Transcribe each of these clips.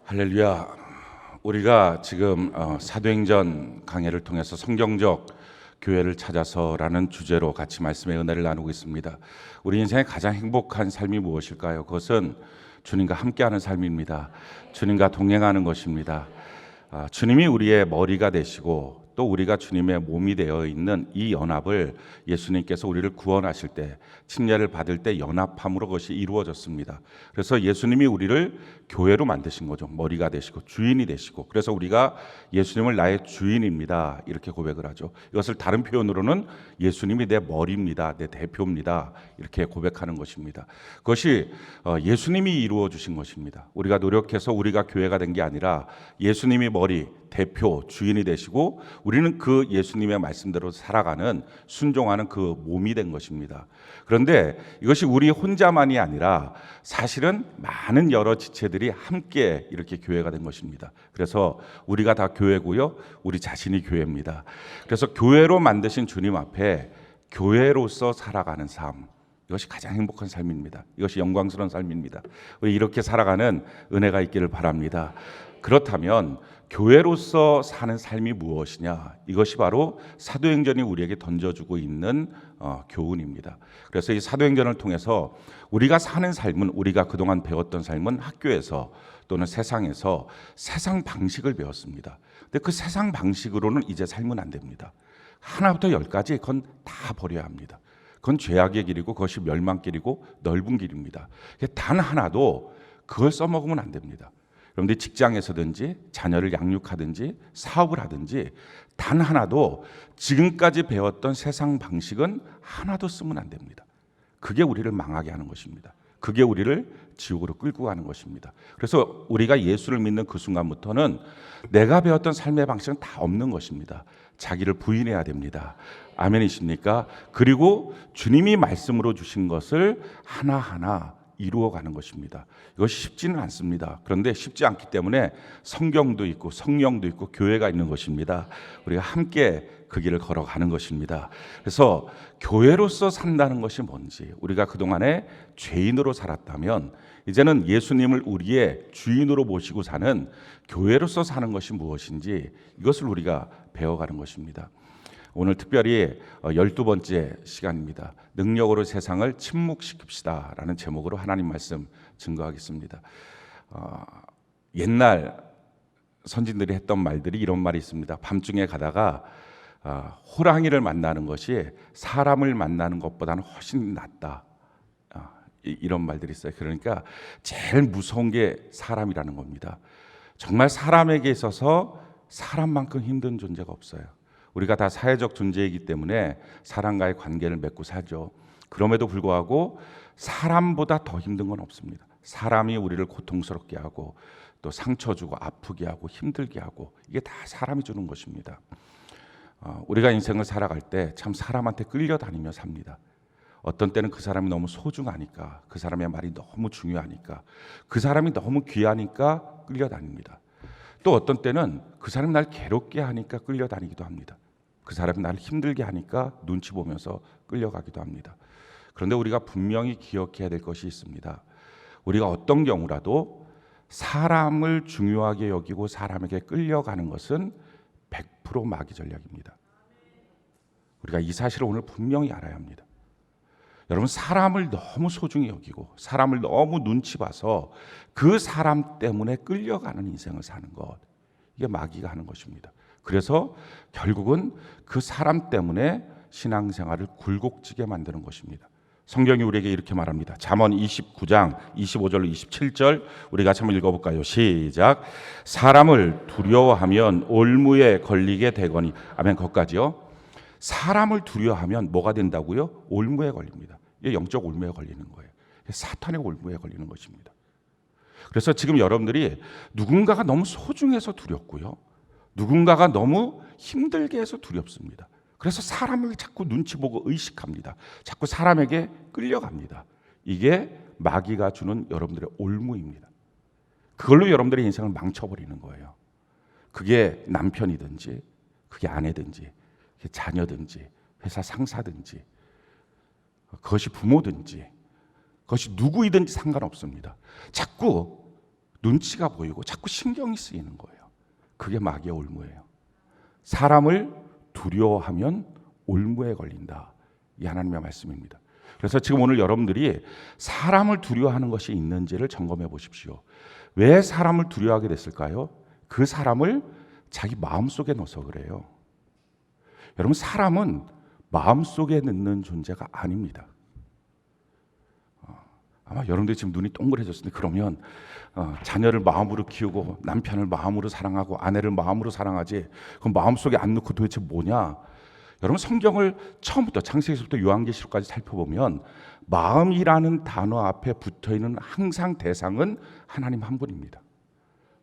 할렐루야. 우리가 지금 사도행전 강해를 통해서 성경적 교회를 찾아서라는 주제로 같이 말씀의 은혜를 나누고 있습니다. 우리 인생의 가장 행복한 삶이 무엇일까요? 그것은 주님과 함께하는 삶입니다. 주님과 동행하는 것입니다. 주님이 우리의 머리가 되시고 또 우리가 주님의 몸이 되어 있는 이 연합을 예수님께서 우리를 구원하실 때, 침례를 받을 때 연합함으로 그것이 이루어졌습니다. 그래서 예수님이 우리를 교회로 만드신 거죠. 머리가 되시고 주인이 되시고, 그래서 우리가 예수님을 나의 주인입니다 이렇게 고백을 하죠. 이것을 다른 표현으로는 예수님이 내 머리입니다, 내 대표입니다 이렇게 고백하는 것입니다. 그것이 예수님이 이루어 주신 것입니다. 우리가 노력해서 우리가 교회가 된 게 아니라 예수님이 머리, 대표, 주인이 되시고 우리는 그 예수님의 말씀대로 살아가는, 순종하는 그 몸이 된 것입니다. 그런데 이것이 우리 혼자만이 아니라 사실은 많은 여러 지체들이 함께 이렇게 교회가 된 것입니다. 그래서 우리가 다 교회고요, 우리 자신이 교회입니다. 그래서 교회로 만드신 주님 앞에 교회로서 살아가는 삶, 이것이 가장 행복한 삶입니다. 이것이 영광스러운 삶입니다. 우리 이렇게 살아가는 은혜가 있기를 바랍니다. 그렇다면 교회로서 사는 삶이 무엇이냐? 이것이 바로 사도행전이 우리에게 던져주고 있는 교훈입니다. 그래서 이 사도행전을 통해서 우리가 사는 삶은, 우리가 그동안 배웠던 삶은 학교에서 또는 세상에서 세상 방식을 배웠습니다. 근데 그 세상 방식으로는 이제 살면 안 됩니다. 하나부터 열까지 그건 다 버려야 합니다. 그건 죄악의 길이고 그것이 멸망길이고 넓은 길입니다. 단 하나도 그걸 써먹으면 안 됩니다. 여러분들 직장에서든지 자녀를 양육하든지 사업을 하든지 단 하나도 지금까지 배웠던 세상 방식은 하나도 쓰면 안 됩니다. 그게 우리를 망하게 하는 것입니다. 그게 우리를 지옥으로 끌고 가는 것입니다. 그래서 우리가 예수를 믿는 그 순간부터는 내가 배웠던 삶의 방식은 다 없는 것입니다. 자기를 부인해야 됩니다. 아멘이십니까? 그리고 주님이 말씀으로 주신 것을 하나하나 이루어가는 것입니다. 이것이 쉽지는 않습니다. 그런데 쉽지 않기 때문에 성경도 있고 성령도 있고 교회가 있는 것입니다. 우리가 함께 그 길을 걸어가는 것입니다. 그래서 교회로서 산다는 것이 뭔지, 우리가 그동안에 죄인으로 살았다면 이제는 예수님을 우리의 주인으로 모시고 사는 교회로서 사는 것이 무엇인지, 이것을 우리가 배워가는 것입니다. 오늘 특별히 12번째 시간입니다. 능력으로 세상을 침묵시킵시다 라는 제목으로 하나님 말씀 증거하겠습니다. 옛날 선진들이 했던 말들이 이런 말이 있습니다. 밤중에 가다가 호랑이를 만나는 것이 사람을 만나는 것보다는 훨씬 낫다, 이런 말들이 있어요. 그러니까 제일 무서운 게 사람이라는 겁니다. 정말 사람에게 있어서 사람만큼 힘든 존재가 없어요. 우리가 다 사회적 존재이기 때문에 사람과의 관계를 맺고 살죠. 그럼에도 불구하고 사람보다 더 힘든 건 없습니다. 사람이 우리를 고통스럽게 하고 또 상처 주고 아프게 하고 힘들게 하고, 이게 다 사람이 주는 것입니다. 우리가 인생을 살아갈 때 참 사람한테 끌려다니며 삽니다. 어떤 때는 그 사람이 너무 소중하니까, 그 사람의 말이 너무 중요하니까, 그 사람이 너무 귀하니까 끌려다닙니다. 또 어떤 때는 그 사람이 날 괴롭게 하니까 끌려다니기도 합니다. 그 사람이 나를 힘들게 하니까 눈치 보면서 끌려가기도 합니다. 그런데 우리가 분명히 기억해야 될 것이 있습니다. 우리가 어떤 경우라도 사람을 중요하게 여기고 사람에게 끌려가는 것은 100% 마귀 전략입니다. 우리가 이 사실을 오늘 분명히 알아야 합니다. 여러분, 사람을 너무 소중히 여기고 사람을 너무 눈치 봐서 그 사람 때문에 끌려가는 인생을 사는 것, 이게 마귀가 하는 것입니다. 그래서 결국은 그 사람 때문에 신앙생활을 굴곡지게 만드는 것입니다. 성경이 우리에게 이렇게 말합니다. 잠언 29장 25절로 27절 우리 같이 한번 읽어볼까요? 시작. 사람을 두려워하면 올무에 걸리게 되거니. 아멘. 거기까지요. 사람을 두려워하면 뭐가 된다고요? 올무에 걸립니다. 이게 영적 올무에 걸리는 거예요. 사탄의 올무에 걸리는 것입니다. 그래서 지금 여러분들이 누군가가 너무 소중해서 두렵고요, 누군가가 너무 힘들게 해서 두렵습니다. 그래서 사람을 자꾸 눈치 보고 의식합니다. 자꾸 사람에게 끌려갑니다. 이게 마귀가 주는 여러분들의 올무입니다. 그걸로 여러분들의 인생을 망쳐버리는 거예요. 그게 남편이든지, 그게 아내든지, 그게 자녀든지, 회사 상사든지, 그것이 부모든지, 그것이 누구이든지 상관없습니다. 자꾸 눈치가 보이고 자꾸 신경이 쓰이는 거예요. 그게 마귀의 올무예요. 사람을 두려워하면 올무에 걸린다. 이 하나님의 말씀입니다. 그래서 지금 오늘 여러분들이 사람을 두려워하는 것이 있는지를 점검해 보십시오. 왜 사람을 두려워하게 됐을까요? 그 사람을 자기 마음속에 넣어서 그래요. 여러분, 사람은 마음속에 넣는 존재가 아닙니다. 아마 여러분들이 지금 눈이 동그래졌을 때 그러면 자녀를 마음으로 키우고 남편을 마음으로 사랑하고 아내를 마음으로 사랑하지 그럼 마음속에 안 넣고 도대체 뭐냐? 여러분, 성경을 처음부터 창세기서부터 요한계시록까지 살펴보면 마음이라는 단어 앞에 붙어있는 항상 대상은 하나님 한 분입니다.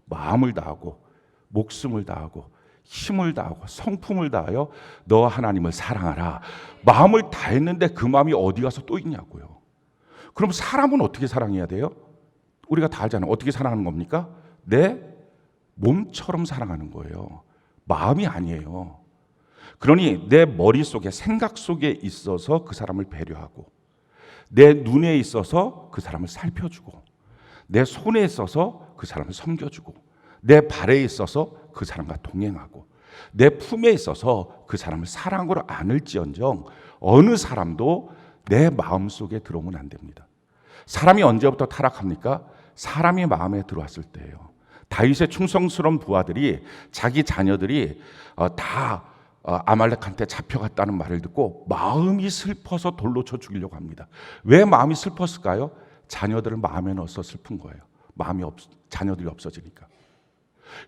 마음을 다하고 목숨을 다하고 힘을 다하고 성품을 다하여 너 하나님을 사랑하라. 마음을 다했는데 그 마음이 어디 가서 또 있냐고요. 그럼 사람은 어떻게 사랑해야 돼요? 우리가 다 알잖아요. 어떻게 사랑하는 겁니까? 내 몸처럼 사랑하는 거예요. 마음이 아니에요. 그러니 내 머릿속에 생각 속에 있어서 그 사람을 배려하고 내 눈에 있어서 그 사람을 살펴주고 내 손에 있어서 그 사람을 섬겨주고 내 발에 있어서 그 사람과 동행하고 내 품에 있어서 그 사람을 사랑으로 안을지언정 어느 사람도 내 마음속에 들어오면 안 됩니다. 사람이 언제부터 타락합니까? 사람이 마음에 들어왔을 때예요. 다윗의 충성스러운 부하들이 자기 자녀들이 다 아말렉한테 잡혀갔다는 말을 듣고 마음이 슬퍼서 돌로 쳐 죽이려고 합니다. 왜 마음이 슬펐을까요? 자녀들을 마음에 넣어서 슬픈 거예요. 자녀들이 없어지니까.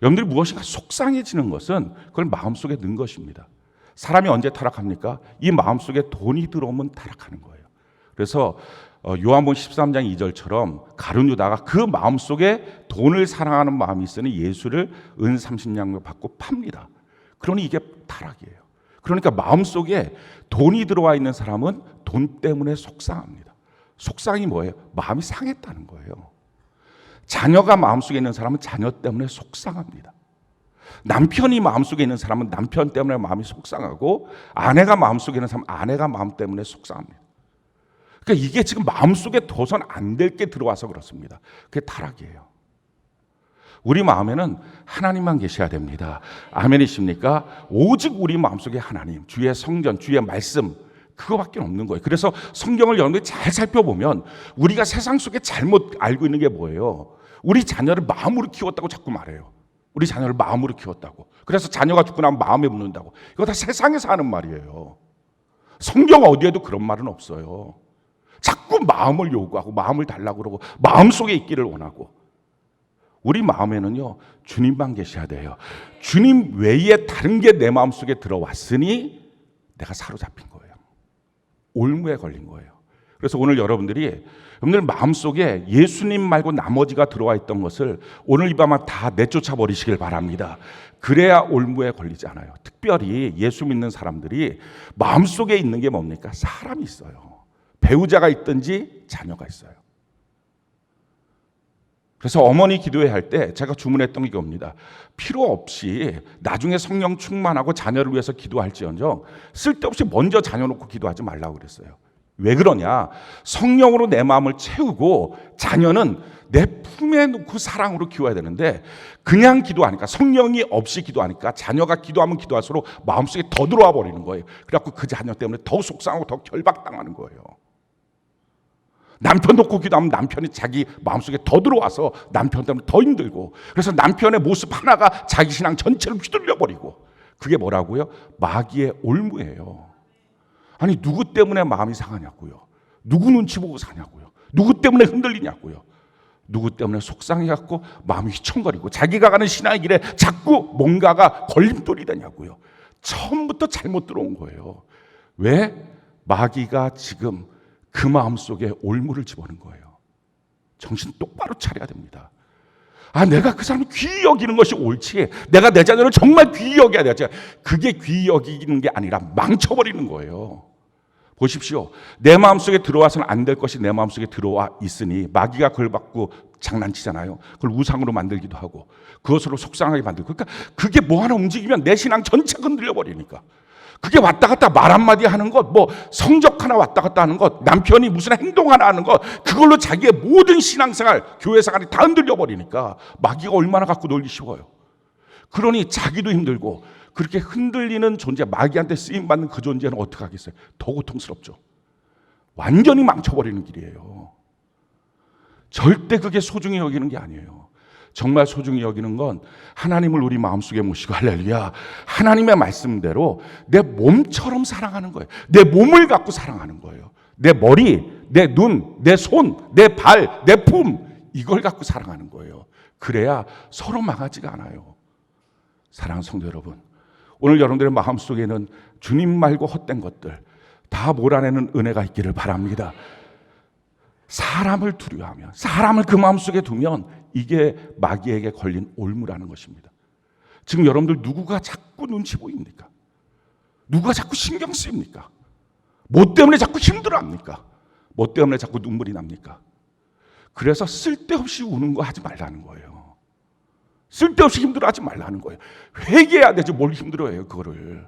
여러분들이 무엇인가 속상해지는 것은 그걸 마음속에 넣은 것입니다. 사람이 언제 타락합니까? 이 마음속에 돈이 들어오면 타락하는 거예요. 그래서 요한복음 13장 2절처럼 가룟 유다가 그 마음속에 돈을 사랑하는 마음이 있으니 예수를 은 30냥을 받고 팝니다. 그러니 이게 타락이에요. 그러니까 마음속에 돈이 들어와 있는 사람은 돈 때문에 속상합니다. 속상이 뭐예요? 마음이 상했다는 거예요. 자녀가 마음속에 있는 사람은 자녀 때문에 속상합니다. 남편이 마음속에 있는 사람은 남편 때문에 마음이 속상하고 아내가 마음속에 있는 사람은 아내가 마음 때문에 속상합니다. 그러니까 이게 지금 마음속에 둬선 안 될 게 들어와서 그렇습니다. 그게 타락이에요. 우리 마음에는 하나님만 계셔야 됩니다. 아멘이십니까? 오직 우리 마음속에 하나님, 주의 성전, 주의 말씀 그거밖에 없는 거예요. 그래서 성경을 여러분들이 잘 살펴보면 우리가 세상 속에 잘못 알고 있는 게 뭐예요? 우리 자녀를 마음으로 키웠다고 자꾸 말해요. 우리 자녀를 마음으로 키웠다고. 그래서 자녀가 죽고 나면 마음에 묻는다고. 이거 다 세상에서 하는 말이에요. 성경 어디에도 그런 말은 없어요. 자꾸 마음을 요구하고 마음을 달라고 그러고 마음속에 있기를 원하고. 우리 마음에는요, 주님만 계셔야 돼요. 주님 외에 다른 게 내 마음속에 들어왔으니 내가 사로잡힌 거예요. 올무에 걸린 거예요. 그래서 오늘 여러분들 마음속에 예수님 말고 나머지가 들어와 있던 것을 오늘 이 밤에 다 내쫓아 버리시길 바랍니다. 그래야 올무에 걸리지 않아요. 특별히 예수 믿는 사람들이 마음속에 있는 게 뭡니까? 사람이 있어요. 배우자가 있든지 자녀가 있어요. 그래서 어머니 기도회 할 때 제가 주문했던 게 이겁니다. 필요 없이 나중에 성령 충만하고 자녀를 위해서 기도할지언정 쓸데없이 먼저 자녀 놓고 기도하지 말라고 그랬어요. 왜 그러냐? 성령으로 내 마음을 채우고 자녀는 내 품에 놓고 사랑으로 키워야 되는데 그냥 기도하니까 성령이 없이 기도하니까 자녀가 기도하면 기도할수록 마음속에 더 들어와 버리는 거예요. 그래갖고 그 자녀 때문에 더 속상하고 더 결박당하는 거예요. 남편 놓고 기도하면 남편이 자기 마음속에 더 들어와서 남편 때문에 더 힘들고 그래서 남편의 모습 하나가 자기 신앙 전체를 휘둘려 버리고 그게 뭐라고요? 마귀의 올무예요. 아니 누구 때문에 마음이 상하냐고요. 누구 눈치 보고 사냐고요. 누구 때문에 흔들리냐고요. 누구 때문에 속상해갖고 마음이 휘청거리고 자기가 가는 신앙의 길에 자꾸 뭔가가 걸림돌이 되냐고요. 처음부터 잘못 들어온 거예요. 왜? 마귀가 지금 그 마음속에 올무를 집어넣은 거예요. 정신 똑바로 차려야 됩니다. 내가 그 사람을 귀히 여기는 것이 옳지 내가 내 자녀를 정말 귀히 여겨야 되지. 그게 귀히 여기는 게 아니라 망쳐버리는 거예요. 보십시오. 내 마음속에 들어와서는 안 될 것이 내 마음속에 들어와 있으니 마귀가 그걸 받고 장난치잖아요. 그걸 우상으로 만들기도 하고 그것으로 속상하게 만들고 그러니까 그게 뭐 하나 움직이면 내 신앙 전체가 흔들려 버리니까 그게 왔다 갔다 말 한마디 하는 것, 뭐 성적 하나 왔다 갔다 하는 것, 남편이 무슨 행동 하나 하는 것, 그걸로 자기의 모든 신앙생활, 교회생활이 다 흔들려 버리니까 마귀가 얼마나 갖고 놀기 쉬워요. 그러니 자기도 힘들고 그렇게 흔들리는 존재, 마귀한테 쓰임받는 그 존재는 어떻게 하겠어요? 더 고통스럽죠. 완전히 망쳐버리는 길이에요. 절대 그게 소중히 여기는 게 아니에요. 정말 소중히 여기는 건 하나님을 우리 마음속에 모시고 할렐루야, 하나님의 말씀대로 내 몸처럼 사랑하는 거예요. 내 몸을 갖고 사랑하는 거예요. 내 머리, 내 눈, 내 손, 내 발, 내 품, 이걸 갖고 사랑하는 거예요. 그래야 서로 망하지가 않아요. 사랑하는 성도 여러분, 오늘 여러분들의 마음속에는 주님 말고 헛된 것들 다 몰아내는 은혜가 있기를 바랍니다. 사람을 두려워하면, 사람을 그 마음속에 두면 이게 마귀에게 걸린 올무라는 것입니다. 지금 여러분들 누구가 자꾸 눈치 보입니까? 누가 자꾸 신경 쓰입니까? 뭐 때문에 자꾸 힘들어합니까? 뭐 때문에 자꾸 눈물이 납니까? 그래서 쓸데없이 우는 거 하지 말라는 거예요. 쓸데없이 힘들어하지 말라는 거예요. 회개해야 되지 뭘 힘들어해요. 그거를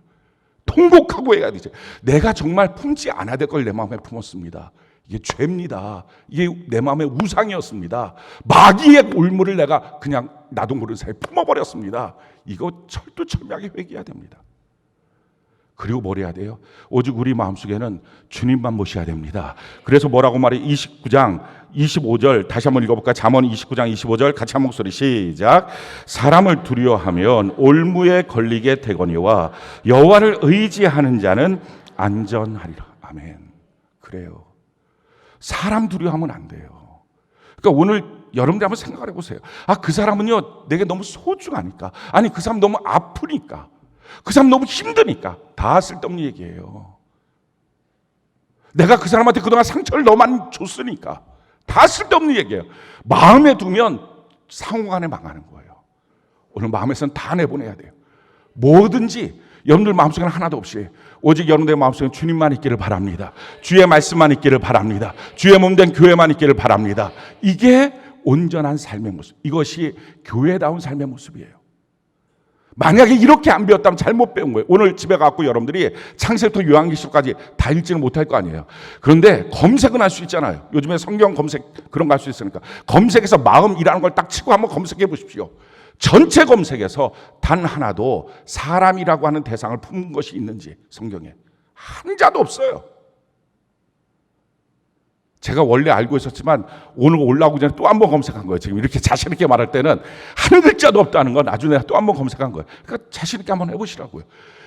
통곡하고 해야 되지. 내가 정말 품지 않아야 될 걸 내 마음에 품었습니다. 이게 죄입니다. 이게 내 마음의 우상이었습니다. 마귀의 올무를 내가 그냥 나도 모르는 사이에 품어버렸습니다. 이거 철두철미하게 회개해야 됩니다. 그리고 뭘 해야 돼요? 오직 우리 마음속에는 주님만 모셔야 됩니다. 그래서 뭐라고 말해? 29장 25절 다시 한번 읽어볼까요? 잠언 29장 25절 같이 한 목소리 시작. 사람을 두려워하면 올무에 걸리게 되거니와 여호와를 의지하는 자는 안전하리라. 아멘. 그래요. 사람 두려워하면 안 돼요. 그러니까 오늘 여러분들 한번 생각을 해보세요. 아, 그 사람은요 내게 너무 소중하니까, 아니 그 사람 너무 아프니까, 그 사람 너무 힘드니까, 다 쓸데없는 얘기예요. 내가 그 사람한테 그동안 상처를 너무 많이 줬으니까, 다 쓸데없는 얘기예요. 마음에 두면 상호간에 망하는 거예요. 오늘 마음에서는 다 내보내야 돼요. 뭐든지 여러분들 마음속에는 하나도 없이 오직 여러분들의 마음속에 주님만 있기를 바랍니다. 주의 말씀만 있기를 바랍니다. 주의 몸된 교회만 있기를 바랍니다. 이게 온전한 삶의 모습, 이것이 교회다운 삶의 모습이에요. 만약에 이렇게 안 배웠다면 잘못 배운 거예요. 오늘 집에 가고 여러분들이 창세부터 요한계시록까지 다 읽지는 못할 거 아니에요. 그런데 검색은 할 수 있잖아요. 요즘에 성경 검색 그런 거 할 수 있으니까 검색해서 마음이라는 걸 딱 치고 한번 검색해 보십시오. 전체 검색에서 단 하나도 사람이라고 하는 대상을 품은 것이 있는지 성경에 한 자도 없어요. 제가 원래 알고 있었지만 오늘 올라오기 전에 또 한 번 검색한 거예요. 지금 이렇게 자신 있게 말할 때는 한 글자도 없다는 건 나중에 또 한 번 검색한 거예요. 그러니까 자신 있게 한번 해보시라고요.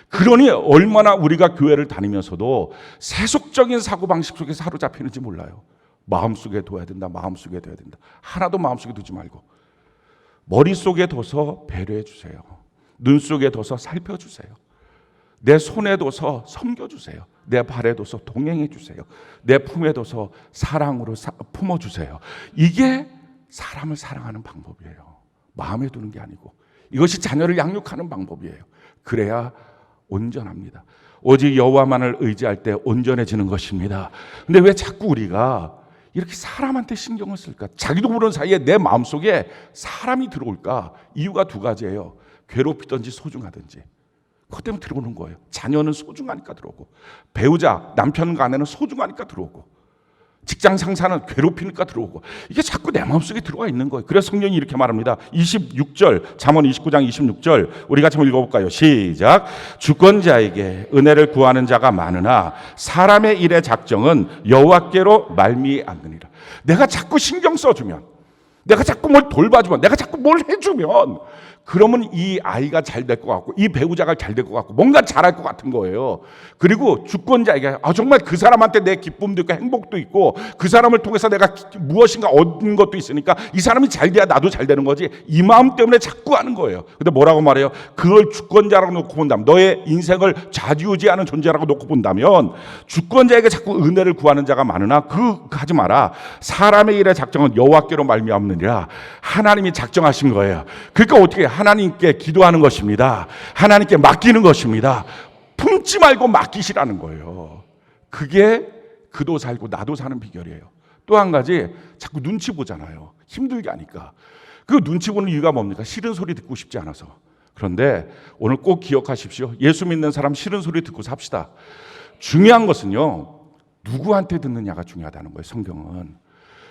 그러니 얼마나 우리가 교회를 다니면서도 세속적인 사고방식 속에 사로잡히는지 몰라요. 마음속에 둬야 된다. 마음속에 둬야 된다. 하나도 마음속에 두지 말고 머릿속에 둬서 배려해 주세요. 눈 속에 둬서 살펴주세요. 내 손에 둬서 섬겨주세요. 내 발에 둬서 동행해 주세요. 내 품에 둬서 사랑으로 품어주세요. 이게 사람을 사랑하는 방법이에요. 마음에 두는 게 아니고 이것이 자녀를 양육하는 방법이에요. 그래야 온전합니다. 오직 여호와만을 의지할 때 온전해지는 것입니다. 근데 왜 자꾸 우리가 이렇게 사람한테 신경을 쓸까? 자기도 모르는 사이에 내 마음속에 사람이 들어올까? 이유가 두 가지예요. 괴롭히든지 소중하든지. 그것 때문에 들어오는 거예요. 자녀는 소중하니까 들어오고, 배우자, 남편과 아내는 소중하니까 들어오고, 직장 상사는 괴롭히니까 들어오고, 이게 자꾸 내 마음속에 들어와 있는 거예요. 그래서 성경이 이렇게 말합니다. 26절, 잠언 29장 26절 우리 같이 한번 읽어볼까요? 시작. 주권자에게 은혜를 구하는 자가 많으나 사람의 일의 작정은 여호와께로 말미암느니라. 내가 자꾸 신경 써주면, 내가 자꾸 뭘 돌봐주면, 내가 자꾸 뭘 해주면, 그러면 이 아이가 잘 될 것 같고, 이 배우자가 잘 될 것 같고, 뭔가 잘할 것 같은 거예요. 그리고 주권자에게 정말 그 사람한테 내 기쁨도 있고 행복도 있고, 그 사람을 통해서 내가 무엇인가 얻는 것도 있으니까 이 사람이 잘 돼야 나도 잘 되는 거지, 이 마음 때문에 자꾸 하는 거예요. 근데 뭐라고 말해요? 그걸 주권자라고 놓고 본다면, 너의 인생을 좌지우지하는 존재라고 놓고 본다면, 주권자에게 자꾸 은혜를 구하는 자가 많으나 하지 마라. 사람의 일의 작정은 여호와께로 말미암느니라. 하나님이 작정하신 거예요. 그러니까 어떻게 하나님께 기도하는 것입니다. 하나님께 맡기는 것입니다. 품지 말고 맡기시라는 거예요. 그게 그도 살고 나도 사는 비결이에요. 또 한 가지, 자꾸 눈치 보잖아요. 힘들게 하니까. 그 눈치 보는 이유가 뭡니까? 싫은 소리 듣고 싶지 않아서. 그런데 오늘 꼭 기억하십시오. 예수 믿는 사람 싫은 소리 듣고 삽시다. 중요한 것은요, 누구한테 듣느냐가 중요하다는 거예요. 성경은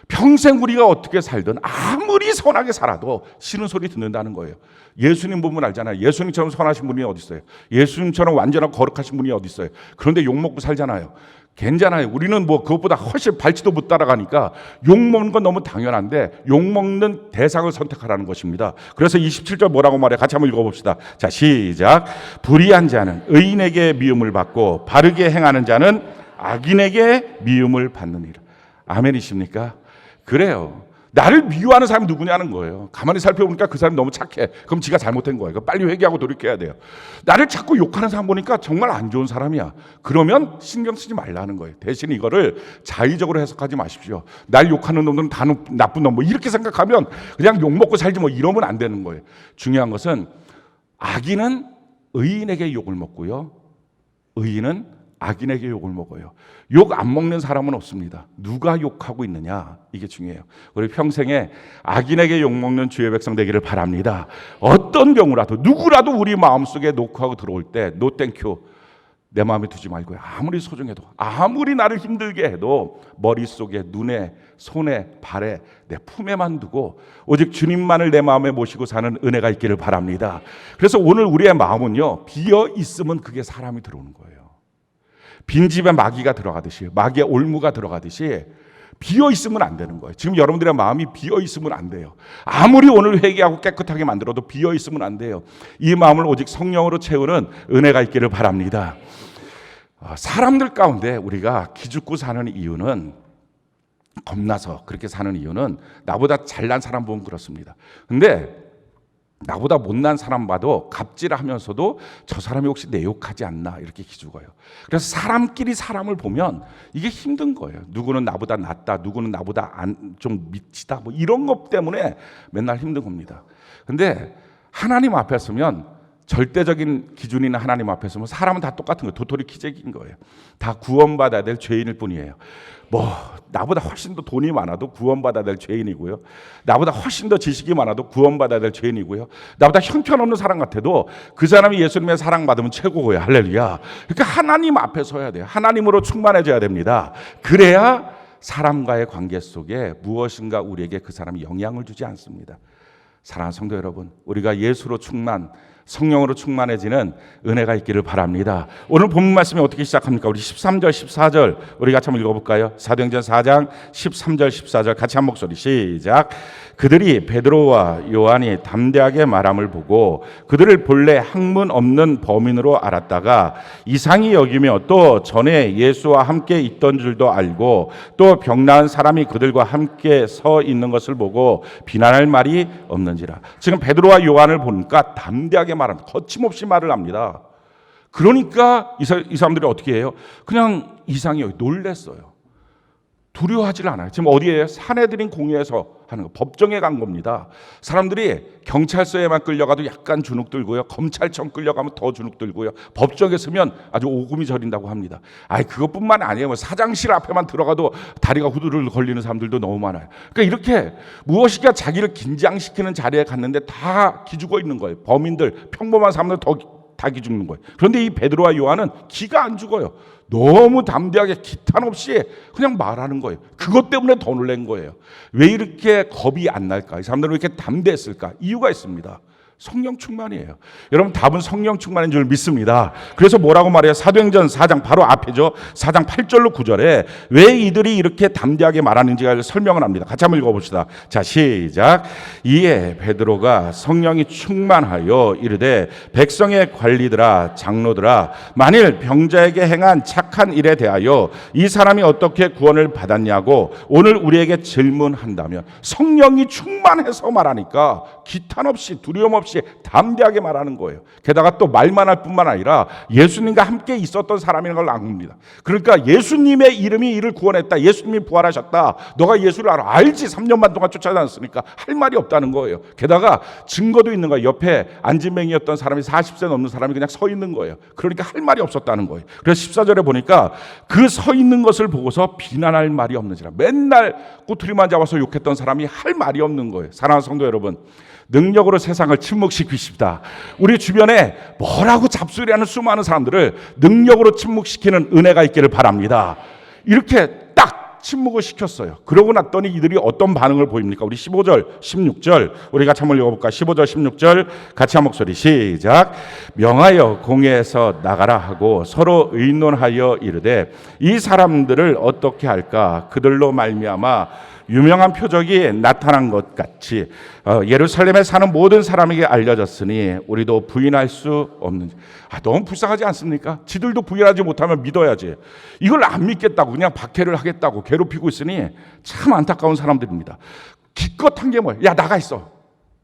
평생 우리가 어떻게 살든 아무리 선하게 살아도 싫은 소리 듣는다는 거예요. 예수님 보면 알잖아요. 예수님처럼 선하신 분이 어디 있어요? 예수님처럼 완전하고 거룩하신 분이 어디 있어요? 그런데 욕먹고 살잖아요. 괜찮아요. 우리는 뭐 그것보다 훨씬 발치도 못 따라가니까 욕먹는 건 너무 당연한데 욕먹는 대상을 선택하라는 것입니다. 그래서 27절 뭐라고 말해? 같이 한번 읽어봅시다. 자, 시작. 불의한 자는 의인에게 미움을 받고 바르게 행하는 자는 악인에게 미움을 받느니라. 아멘이십니까? 그래요. 나를 미워하는 사람이 누구냐는 거예요. 가만히 살펴보니까 그 사람이 너무 착해. 그럼 지가 잘못된 거예요. 빨리 회개하고 돌이켜야 돼요. 나를 자꾸 욕하는 사람 보니까 정말 안 좋은 사람이야. 그러면 신경 쓰지 말라는 거예요. 대신 이거를 자의적으로 해석하지 마십시오. 날 욕하는 놈들은 다 나쁜 놈 뭐 이렇게 생각하면 그냥 욕먹고 살지 뭐 이러면 안 되는 거예요. 중요한 것은 악인은 의인에게 욕을 먹고요, 의인은 악인에게 욕을 먹어요. 욕 안 먹는 사람은 없습니다. 누가 욕하고 있느냐, 이게 중요해요. 우리 평생에 악인에게 욕 먹는 주의 백성 되기를 바랍니다. 어떤 경우라도 누구라도 우리 마음속에 녹화하고 들어올 때 노 땡큐, 내 마음에 두지 말고요. 아무리 소중해도, 아무리 나를 힘들게 해도 머릿속에, 눈에, 손에, 발에, 내 품에만 두고 오직 주님만을 내 마음에 모시고 사는 은혜가 있기를 바랍니다. 그래서 오늘 우리의 마음은요, 비어 있으면 그게 사람이 들어오는 거예요. 빈집에 마귀가 들어가듯이, 마귀의 올무가 들어가듯이 비어 있으면 안 되는 거예요. 지금 여러분들의 마음이 비어 있으면 안 돼요. 아무리 오늘 회개하고 깨끗하게 만들어도 비어 있으면 안 돼요. 이 마음을 오직 성령으로 채우는 은혜가 있기를 바랍니다. 사람들 가운데 우리가 기죽고 사는 이유는, 겁나서 그렇게 사는 이유는, 나보다 잘난 사람 보면 그렇습니다. 근데 나보다 못난 사람 봐도 갑질하면서도 저 사람이 혹시 내 욕하지 않나 이렇게 기죽어요. 그래서 사람끼리 사람을 보면 이게 힘든 거예요. 누구는 나보다 낫다, 누구는 나보다 좀 미치다, 뭐 이런 것 때문에 맨날 힘든 겁니다. 근데 하나님 앞에 서면, 절대적인 기준이 있는 하나님 앞에 서면 사람은 다 똑같은 거예요. 도토리 키재기인 거예요. 다 구원받아야 될 죄인일 뿐이에요. 뭐 나보다 훨씬 더 돈이 많아도 구원받아야 될 죄인이고요, 나보다 훨씬 더 지식이 많아도 구원받아야 될 죄인이고요, 나보다 형편없는 사람 같아도 그 사람이 예수님의 사랑받으면 최고고요. 할렐루야. 그러니까 하나님 앞에 서야 돼요. 하나님으로 충만해져야 됩니다. 그래야 사람과의 관계 속에 무엇인가 우리에게 그 사람이 영향을 주지 않습니다. 사랑하는 성도 여러분, 우리가 예수로 충만, 성령으로 충만해지는 은혜가 있기를 바랍니다. 오늘 본문 말씀이 어떻게 시작합니까? 우리 13절 14절 우리 같이 한번 읽어볼까요? 사도행전 4장 13절 14절 같이 한 목소리 시작. 그들이 베드로와 요한이 담대하게 말함을 보고 그들을 본래 학문 없는 범인으로 알았다가 이상히 여기며 또 전에 예수와 함께 있던 줄도 알고 또 병나은 사람이 그들과 함께 서 있는 것을 보고 비난할 말이 없는지라. 지금 베드로와 요한을 보니까 담대하게 말합니다. 거침없이 말을 합니다. 그러니까 이 사람들이 어떻게 해요? 그냥 이상해요. 놀랬어요. 두려워하지 않아요. 지금 어디에요? 사내들인 공회에서 하는 거, 법정에 간 겁니다. 사람들이 경찰서에만 끌려가도 약간 주눅 들고요, 검찰청 끌려가면 더 주눅 들고요, 법정에 서면 아주 오금이 저린다고 합니다. 그것뿐만 아니에요. 뭐 사장실 앞에만 들어가도 다리가 후두를 걸리는 사람들도 너무 많아요. 그러니까 이렇게 무엇이가 자기를 긴장시키는 자리에 갔는데 다 기죽어 있는 거예요. 범인들, 평범한 사람들 다 기죽는 거예요. 그런데 이 베드로와 요한은 기가 안 죽어요. 너무 담대하게 기탄 없이 그냥 말하는 거예요. 그것 때문에 더 놀란 거예요. 왜 이렇게 겁이 안 날까? 이 사람들은 왜 이렇게 담대했을까? 이유가 있습니다. 성령 충만이에요. 여러분, 답은 성령 충만인 줄 믿습니다. 그래서 뭐라고 말해요? 사도행전 4장 바로 앞에죠. 4장 8절로 9절에 왜 이들이 이렇게 담대하게 말하는지를 설명을 합니다. 같이 한번 읽어봅시다. 자, 시작. 이에 베드로가 성령이 충만하여 이르되 백성의 관리들아 장로들아, 만일 병자에게 행한 착한 일에 대하여 이 사람이 어떻게 구원을 받았냐고 오늘 우리에게 질문한다면, 성령이 충만해서 말하니까 기탄 없이 두려움 없이 담대하게 말하는 거예요. 게다가 또 말만 할 뿐만 아니라 예수님과 함께 있었던 사람인 걸 압니다. 그러니까 예수님의 이름이 이를 구원했다, 예수님이 부활하셨다, 너가 예수를 알지? 3년 반 동안 쫓아다녔으니까 할 말이 없다는 거예요. 게다가 증거도 있는 거예요. 옆에 안진뱅이였던 사람이 40세 넘는 사람이 그냥 서 있는 거예요. 그러니까 할 말이 없었다는 거예요. 그래서 14절에 보니까 그 서 있는 것을 보고서 비난할 말이 없는지라. 맨날 꼬투리만 잡아서 욕했던 사람이 할 말이 없는 거예요. 사랑하는 성도 여러분, 능력으로 세상을 침묵시키십시다. 우리 주변에 뭐라고 잡소리하는 수많은 사람들을 능력으로 침묵시키는 은혜가 있기를 바랍니다. 이렇게 딱 침묵을 시켰어요. 그러고 났더니 이들이 어떤 반응을 보입니까? 우리 15절, 16절 우리 같이 한번 읽어볼까? 15절, 16절 같이 한 목소리 시작. 명하여 공회에서 나가라 하고 서로 의논하여 이르되 이 사람들을 어떻게 할까? 그들로 말미암아 유명한 표적이 나타난 것 같이 예루살렘에 사는 모든 사람에게 알려졌으니 우리도 부인할 수 없는지. 너무 불쌍하지 않습니까? 지들도 부인하지 못하면 믿어야지. 이걸 안 믿겠다고 그냥 박해를 하겠다고 괴롭히고 있으니 참 안타까운 사람들입니다. 기껏 한 게 뭐예요? 야 나가 있어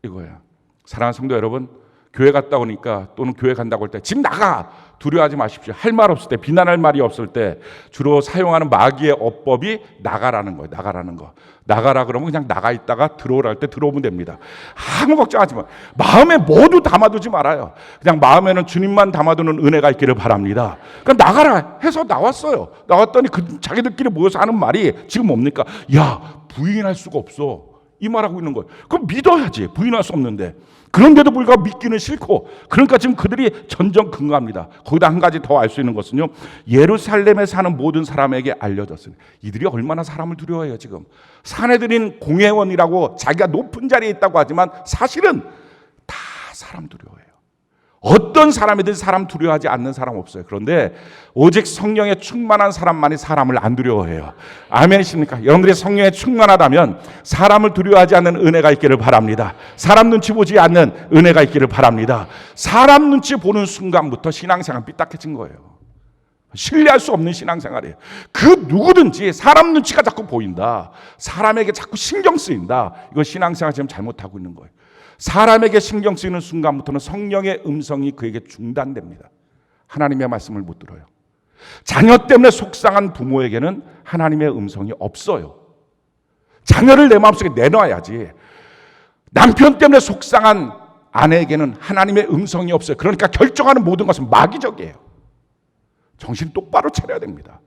이거예요. 사랑하는 성도 여러분, 교회 갔다 오니까 또는 교회 간다고 할 때 집 나가 두려워하지 마십시오. 할 말 없을 때, 비난할 말이 없을 때 주로 사용하는 마귀의 어법이 나가라는 거예요. 나가라는 거. 나가라 그러면 그냥 나가 있다가 들어오라 할 때 들어오면 됩니다. 아무 걱정하지 마. 마음에 모두 담아두지 말아요. 그냥 마음에는 주님만 담아두는 은혜가 있기를 바랍니다. 그럼 나가라 해서 나왔어요. 나왔더니 자기들끼리 모여서 하는 말이 지금 뭡니까? 야 부인할 수가 없어. 이 말하고 있는 거예요. 그럼 믿어야지. 부인할 수 없는데. 그런데도 불구하고 믿기는 싫고, 그러니까 지금 그들이 전전긍긍합니다. 거기다 한 가지 더 알 수 있는 것은요, 예루살렘에 사는 모든 사람에게 알려졌어요. 이들이 얼마나 사람을 두려워해요. 지금 사내들인 공회원이라고 자기가 높은 자리에 있다고 하지만 사실은 다 사람 두려워해요. 어떤 사람이든 사람 두려워하지 않는 사람 없어요. 그런데 오직 성령에 충만한 사람만이 사람을 안 두려워해요. 아멘이십니까? 여러분들이 성령에 충만하다면 사람을 두려워하지 않는 은혜가 있기를 바랍니다. 사람 눈치 보지 않는 은혜가 있기를 바랍니다. 사람 눈치 보는 순간부터 신앙생활 삐딱해진 거예요. 신뢰할 수 없는 신앙생활이에요. 그 누구든지 사람 눈치가 자꾸 보인다. 사람에게 자꾸 신경 쓰인다. 이거 신앙생활 지금 잘못하고 있는 거예요. 사람에게 신경 쓰이는 순간부터는 성령의 음성이 그에게 중단됩니다. 하나님의 말씀을 못 들어요. 자녀 때문에 속상한 부모에게는 하나님의 음성이 없어요. 자녀를 내 마음속에 내놔야지. 남편 때문에 속상한 아내에게는 하나님의 음성이 없어요. 그러니까 결정하는 모든 것은 마귀적이에요. 정신 똑바로 차려야 됩니다.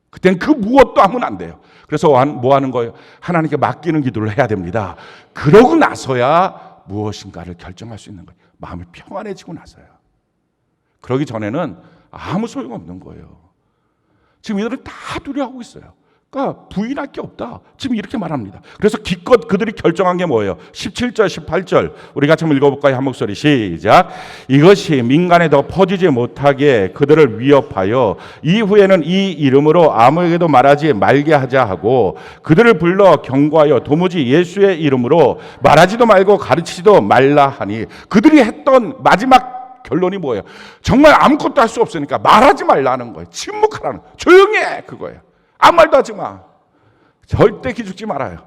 그땐 그 무엇도 하면 안 돼요. 그래서 뭐 하는 거예요? 하나님께 맡기는 기도를 해야 됩니다. 그러고 나서야 무엇인가를 결정할 수 있는 거예요. 마음이 평안해지고 나서야. 그러기 전에는 아무 소용없는 거예요. 지금 이들은 다 두려워하고 있어요. 그러니까 부인할 게 없다. 지금 이렇게 말합니다. 그래서 기껏 그들이 결정한 게 뭐예요? 17절, 18절 우리 같이 한번 읽어볼까요? 한 목소리 시작. 이것이 민간에 더 퍼지지 못하게 그들을 위협하여 이후에는 이 이름으로 아무에게도 말하지 말게 하자 하고 그들을 불러 경고하여 도무지 예수의 이름으로 말하지도 말고 가르치지도 말라 하니 그들이 했던 마지막 결론이 뭐예요? 정말 아무것도 할 수 없으니까 말하지 말라는 거예요. 침묵하라는 거예요. 조용히 해 그거예요. 아무 말도 하지 마. 절대 기죽지 말아요.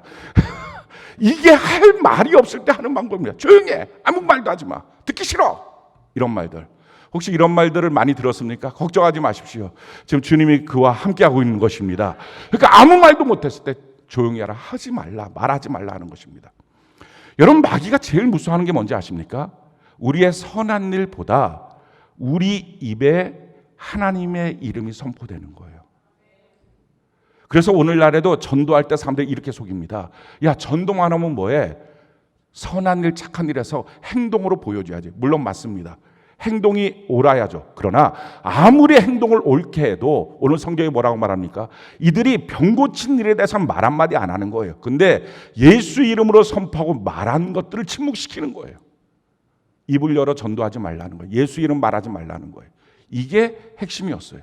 이게 할 말이 없을 때 하는 방법입니다. 조용히 해. 아무 말도 하지 마. 듣기 싫어. 이런 말들. 혹시 이런 말들을 많이 들었습니까? 걱정하지 마십시오. 지금 주님이 그와 함께하고 있는 것입니다. 그러니까 아무 말도 못했을 때 조용히 하라. 하지 말라. 말하지 말라 하는 것입니다. 여러분 마귀가 제일 무서워하는 게 뭔지 아십니까? 우리의 선한 일보다 우리 입에 하나님의 이름이 선포되는 거예요. 그래서 오늘날에도 전도할 때 사람들이 이렇게 속입니다. 야 전도만 하면 뭐해? 선한 일 착한 일에서 행동으로 보여줘야지. 물론 맞습니다. 행동이 옳아야죠. 그러나 아무리 행동을 옳게 해도 오늘 성경이 뭐라고 말합니까? 이들이 병 고친 일에 대해서는 말 한마디 안 하는 거예요. 근데 예수 이름으로 선포하고 말한 것들을 침묵시키는 거예요. 입을 열어 전도하지 말라는 거예요. 예수 이름 말하지 말라는 거예요. 이게 핵심이었어요.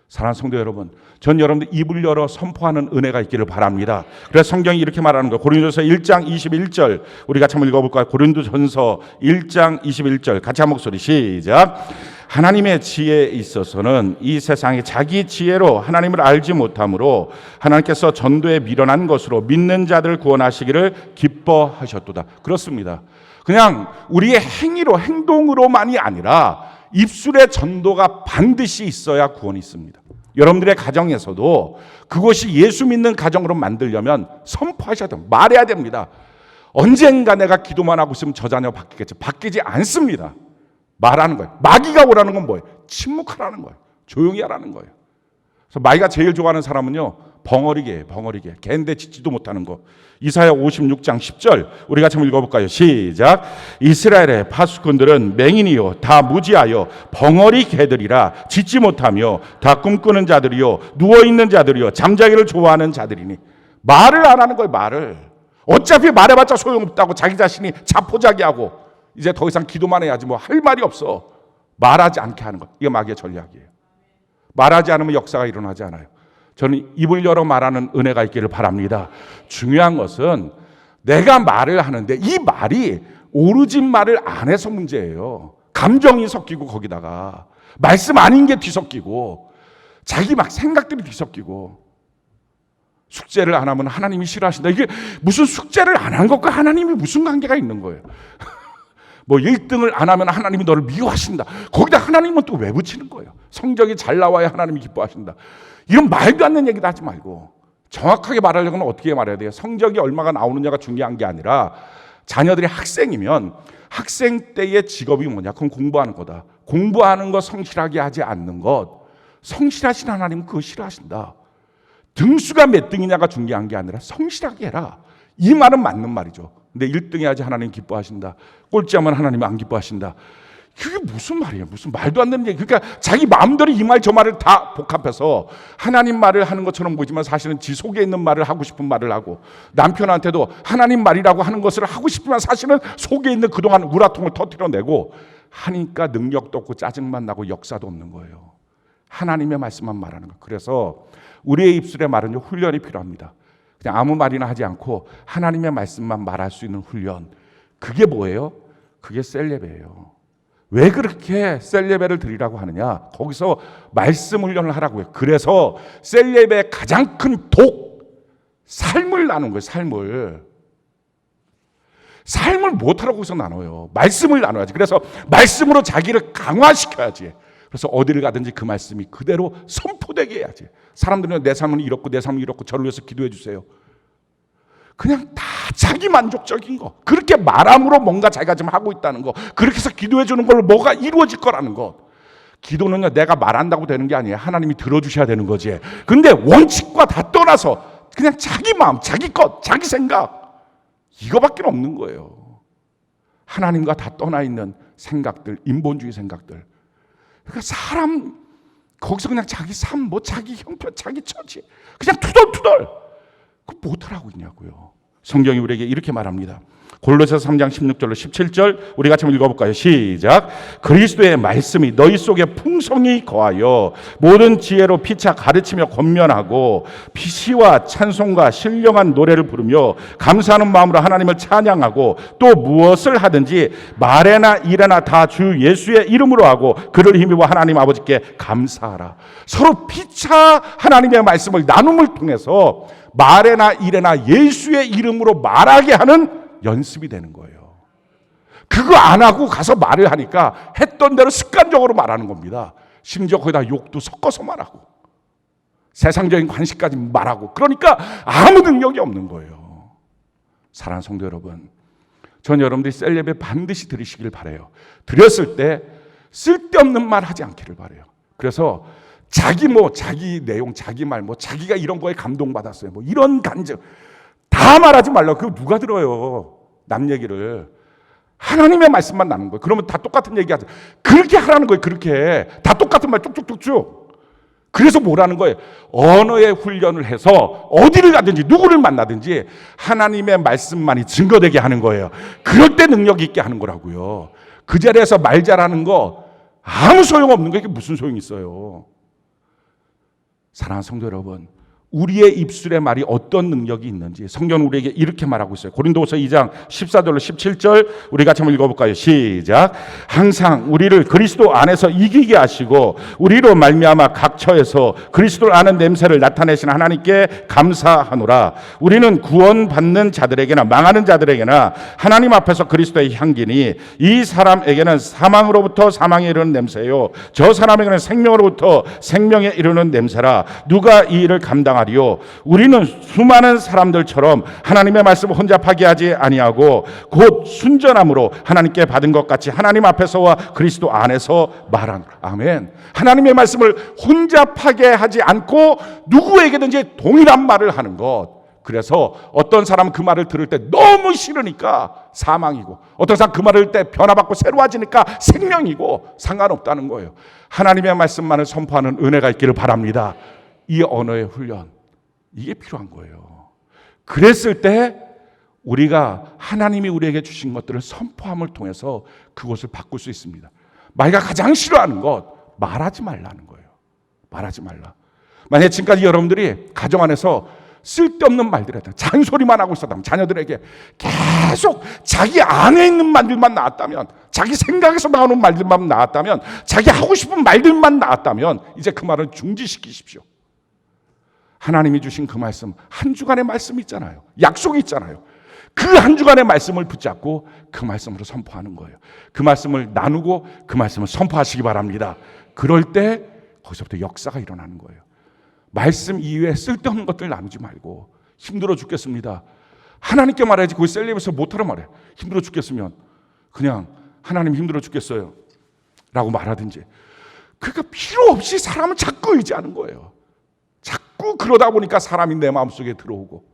사랑하는 성도 여러분, 전 여러분들 입을 열어 선포하는 은혜가 있기를 바랍니다. 그래서 성경이 이렇게 말하는 거예요. 고린도전서 1장 21절 우리 같이 한번 읽어볼까요? 고린도전서 1장 21절 같이 한 목소리 시작. 하나님의 지혜에 있어서는 이 세상이 자기 지혜로 하나님을 알지 못함으로 하나님께서 전도에 미련한 것으로 믿는 자들을 구원하시기를 기뻐하셨도다. 그렇습니다. 그냥 우리의 행위로 행동으로만이 아니라 입술의 전도가 반드시 있어야 구원이 있습니다. 여러분들의 가정에서도 그것이 예수 믿는 가정으로 만들려면 선포하셔야 됩니다. 말해야 됩니다. 언젠가 내가 기도만 하고 있으면 저 자녀 바뀌겠지. 바뀌지 않습니다. 말하는 거예요. 마귀가 오라는 건 뭐예요? 침묵하라는 거예요. 조용히 하라는 거예요. 그래서 마귀가 제일 좋아하는 사람은요, 벙어리게. 개인데 짖지도 못하는 거. 이사야 56장 10절 우리 같이 한번 읽어볼까요? 시작. 이스라엘의 파수꾼들은 맹인이요 다 무지하여 벙어리 개들이라 짖지 못하며 다 꿈꾸는 자들이요 누워있는 자들이요 잠자기를 좋아하는 자들이니. 말을 안 하는 거예요. 말을. 어차피 말해봤자 소용없다고 자기 자신이 자포자기하고 이제 더 이상 기도만 해야지 뭐 할 말이 없어. 말하지 않게 하는 것. 이게 마귀의 전략이에요. 말하지 않으면 역사가 일어나지 않아요. 저는 입을 열어 말하는 은혜가 있기를 바랍니다. 중요한 것은 내가 말을 하는데 이 말이 오르진 말을 안 해서 문제예요. 감정이 섞이고 거기다가 말씀 아닌 게 뒤섞이고 자기 막 생각들이 뒤섞이고 숙제를 안 하면 하나님이 싫어하신다. 이게 무슨 숙제를 안 한 것과 하나님이 무슨 관계가 있는 거예요. 뭐 1등을 안 하면 하나님이 너를 미워하신다. 거기다 하나님은 또 왜 붙이는 거예요? 성적이 잘 나와야 하나님이 기뻐하신다. 이런 말도 안 되는 얘기도 하지 말고 정확하게 말하려면 어떻게 말해야 돼요? 성적이 얼마가 나오느냐가 중요한 게 아니라 자녀들이 학생이면 학생 때의 직업이 뭐냐? 그건 공부하는 거다. 공부하는 거 성실하게 하지 않는 것. 성실하신 하나님은 그거 싫어하신다. 등수가 몇 등이냐가 중요한 게 아니라 성실하게 해라. 이 말은 맞는 말이죠. 근데 1등 해야지 하나님 기뻐하신다. 꼴찌하면 하나님 안 기뻐하신다. 그게 무슨 말이에요? 무슨 말도 안 되는 얘기. 그러니까 자기 마음대로 이 말 저 말을 다 복합해서 하나님 말을 하는 것처럼 보이지만 사실은 지 속에 있는 말을 하고 싶은 말을 하고 남편한테도 하나님 말이라고 하는 것을 하고 싶지만 사실은 속에 있는 그동안 우라통을 터뜨려내고 하니까 능력도 없고 짜증만 나고 역사도 없는 거예요. 하나님의 말씀만 말하는 거예요. 그래서 우리의 입술의 말은 훈련이 필요합니다. 그냥 아무 말이나 하지 않고 하나님의 말씀만 말할 수 있는 훈련. 그게 뭐예요? 그게 셀레베예요. 왜 그렇게 셀레베를 드리라고 하느냐? 거기서 말씀 훈련을 하라고 해요. 그래서 셀레베의 가장 큰 독, 삶을 나눈 거예요. 삶을 못하라고 거기서 나눠요. 말씀을 나눠야지. 그래서 말씀으로 자기를 강화시켜야지. 그래서 어디를 가든지 그 말씀이 그대로 선포되게 해야지. 사람들은 내 삶은 이렇고 내 삶은 이렇고 저를 위해서 기도해 주세요. 그냥 다 자기 만족적인 거. 그렇게 말함으로 뭔가 자기가 지금 하고 있다는 거. 그렇게 해서 기도해 주는 걸로 뭐가 이루어질 거라는 것. 기도는요, 내가 말한다고 되는 게 아니에요. 하나님이 들어주셔야 되는 거지. 근데 원칙과 다 떠나서 그냥 자기 마음, 자기 것, 자기 생각. 이거밖에 없는 거예요. 하나님과 다 떠나 있는 생각들, 인본주의 생각들. 그러니까 사람 거기서 그냥 자기 삶, 뭐 자기 형편, 자기 처지 그냥 투덜투덜 그 못하라고 있냐고요. 성경이 우리에게 이렇게 말합니다. 골로새서 3장 16절로 17절 우리 같이 한번 읽어볼까요? 시작. 그리스도의 말씀이 너희 속에 풍성히 거하여 모든 지혜로 피차 가르치며 권면하고 시와 찬송과 신령한 노래를 부르며 감사하는 마음으로 하나님을 찬양하고 또 무엇을 하든지 말에나 일에나 다 주 예수의 이름으로 하고 그를 힘입어 하나님 아버지께 감사하라. 서로 피차 하나님의 말씀을 나눔을 통해서 말에나 일에나 예수의 이름으로 말하게 하는 연습이 되는 거예요. 그거 안 하고 가서 말을 하니까 했던 대로 습관적으로 말하는 겁니다. 심지어 거기다 욕도 섞어서 말하고 세상적인 관심까지 말하고 그러니까 아무 능력이 없는 거예요. 사랑하는 성도 여러분, 전 여러분들이 셀레베 반드시 들으시길 바라요. 들었을 때 쓸데없는 말 하지 않기를 바라요. 그래서 자기 내용, 자기 말, 자기가 이런 거에 감동받았어요. 이런 간증 다 말하지 말라고. 그거 누가 들어요? 남 얘기를. 하나님의 말씀만 나는 거예요. 그러면 다 똑같은 얘기 하죠. 그렇게 하라는 거예요. 그렇게 다 똑같은 말 쭉쭉쭉쭉. 그래서 뭐라는 거예요? 언어의 훈련을 해서 어디를 가든지 누구를 만나든지 하나님의 말씀만이 증거되게 하는 거예요. 그럴 때 능력 있게 하는 거라고요. 그 자리에서 말 잘하는 거 아무 소용없는 거. 이게 무슨 소용이 있어요? 사랑하는 성도 여러분, 우리의 입술의 말이 어떤 능력이 있는지 성경은 우리에게 이렇게 말하고 있어요. 고린도후서 2장 14절로 17절 우리 같이 한번 읽어볼까요? 시작. 항상 우리를 그리스도 안에서 이기게 하시고 우리로 말미암아 각 처에서 그리스도를 아는 냄새를 나타내신 하나님께 감사하노라. 우리는 구원받는 자들에게나 망하는 자들에게나 하나님 앞에서 그리스도의 향기니 이 사람에게는 사망으로부터 사망에 이르는 냄새요 저 사람에게는 생명으로부터 생명에 이르는 냄새라. 누가 이 일을 감당하느냐? 감당하리요. 우리는 수많은 사람들처럼 하나님의 말씀을 혼잡하게 하지 아니하고 곧 순전함으로 하나님께 받은 것 같이 하나님 앞에서와 그리스도 안에서 말하노라. 아멘. 하나님의 말씀을 혼잡하게 하지 않고 누구에게든지 동일한 말을 하는 것. 그래서 어떤 사람은 그 말을 들을 때 너무 싫으니까 사망이고, 어떤 사람은 그 말을 때 변화받고 새로워지니까 생명이고, 상관없다는 거예요. 하나님의 말씀만을 선포하는 은혜가 있기를 바랍니다. 이 언어의 훈련, 이게 필요한 거예요. 그랬을 때 우리가 하나님이 우리에게 주신 것들을 선포함을 통해서 그것을 바꿀 수 있습니다. 마귀가 가장 싫어하는 것, 말하지 말라는 거예요. 말하지 말라. 만약에 지금까지 여러분들이 가정 안에서 쓸데없는 말들 했다, 잔소리만 하고 있었다면, 자녀들에게 계속 자기 안에 있는 말들만 나왔다면, 자기 생각에서 나오는 말들만 나왔다면, 자기 하고 싶은 말들만 나왔다면, 이제 그 말을 중지시키십시오. 하나님이 주신 그 말씀, 한 주간의 말씀 있잖아요. 약속이 있잖아요. 그 한 주간의 말씀을 붙잡고 그 말씀으로 선포하는 거예요. 그 말씀을 나누고 그 말씀을 선포하시기 바랍니다. 그럴 때 거기서부터 역사가 일어나는 거예요. 말씀 이외에 쓸데없는 것들 나누지 말고, 힘들어 죽겠습니다, 하나님께 말해야지. 거기 셀리브에서 못하러 말해. 힘들어 죽겠으면 그냥 하나님 힘들어 죽겠어요 라고 말하든지. 그러니까 필요 없이 사람을 자꾸 의지하는 거예요. 자꾸 그러다 보니까 사람이 내 마음속에 들어오고,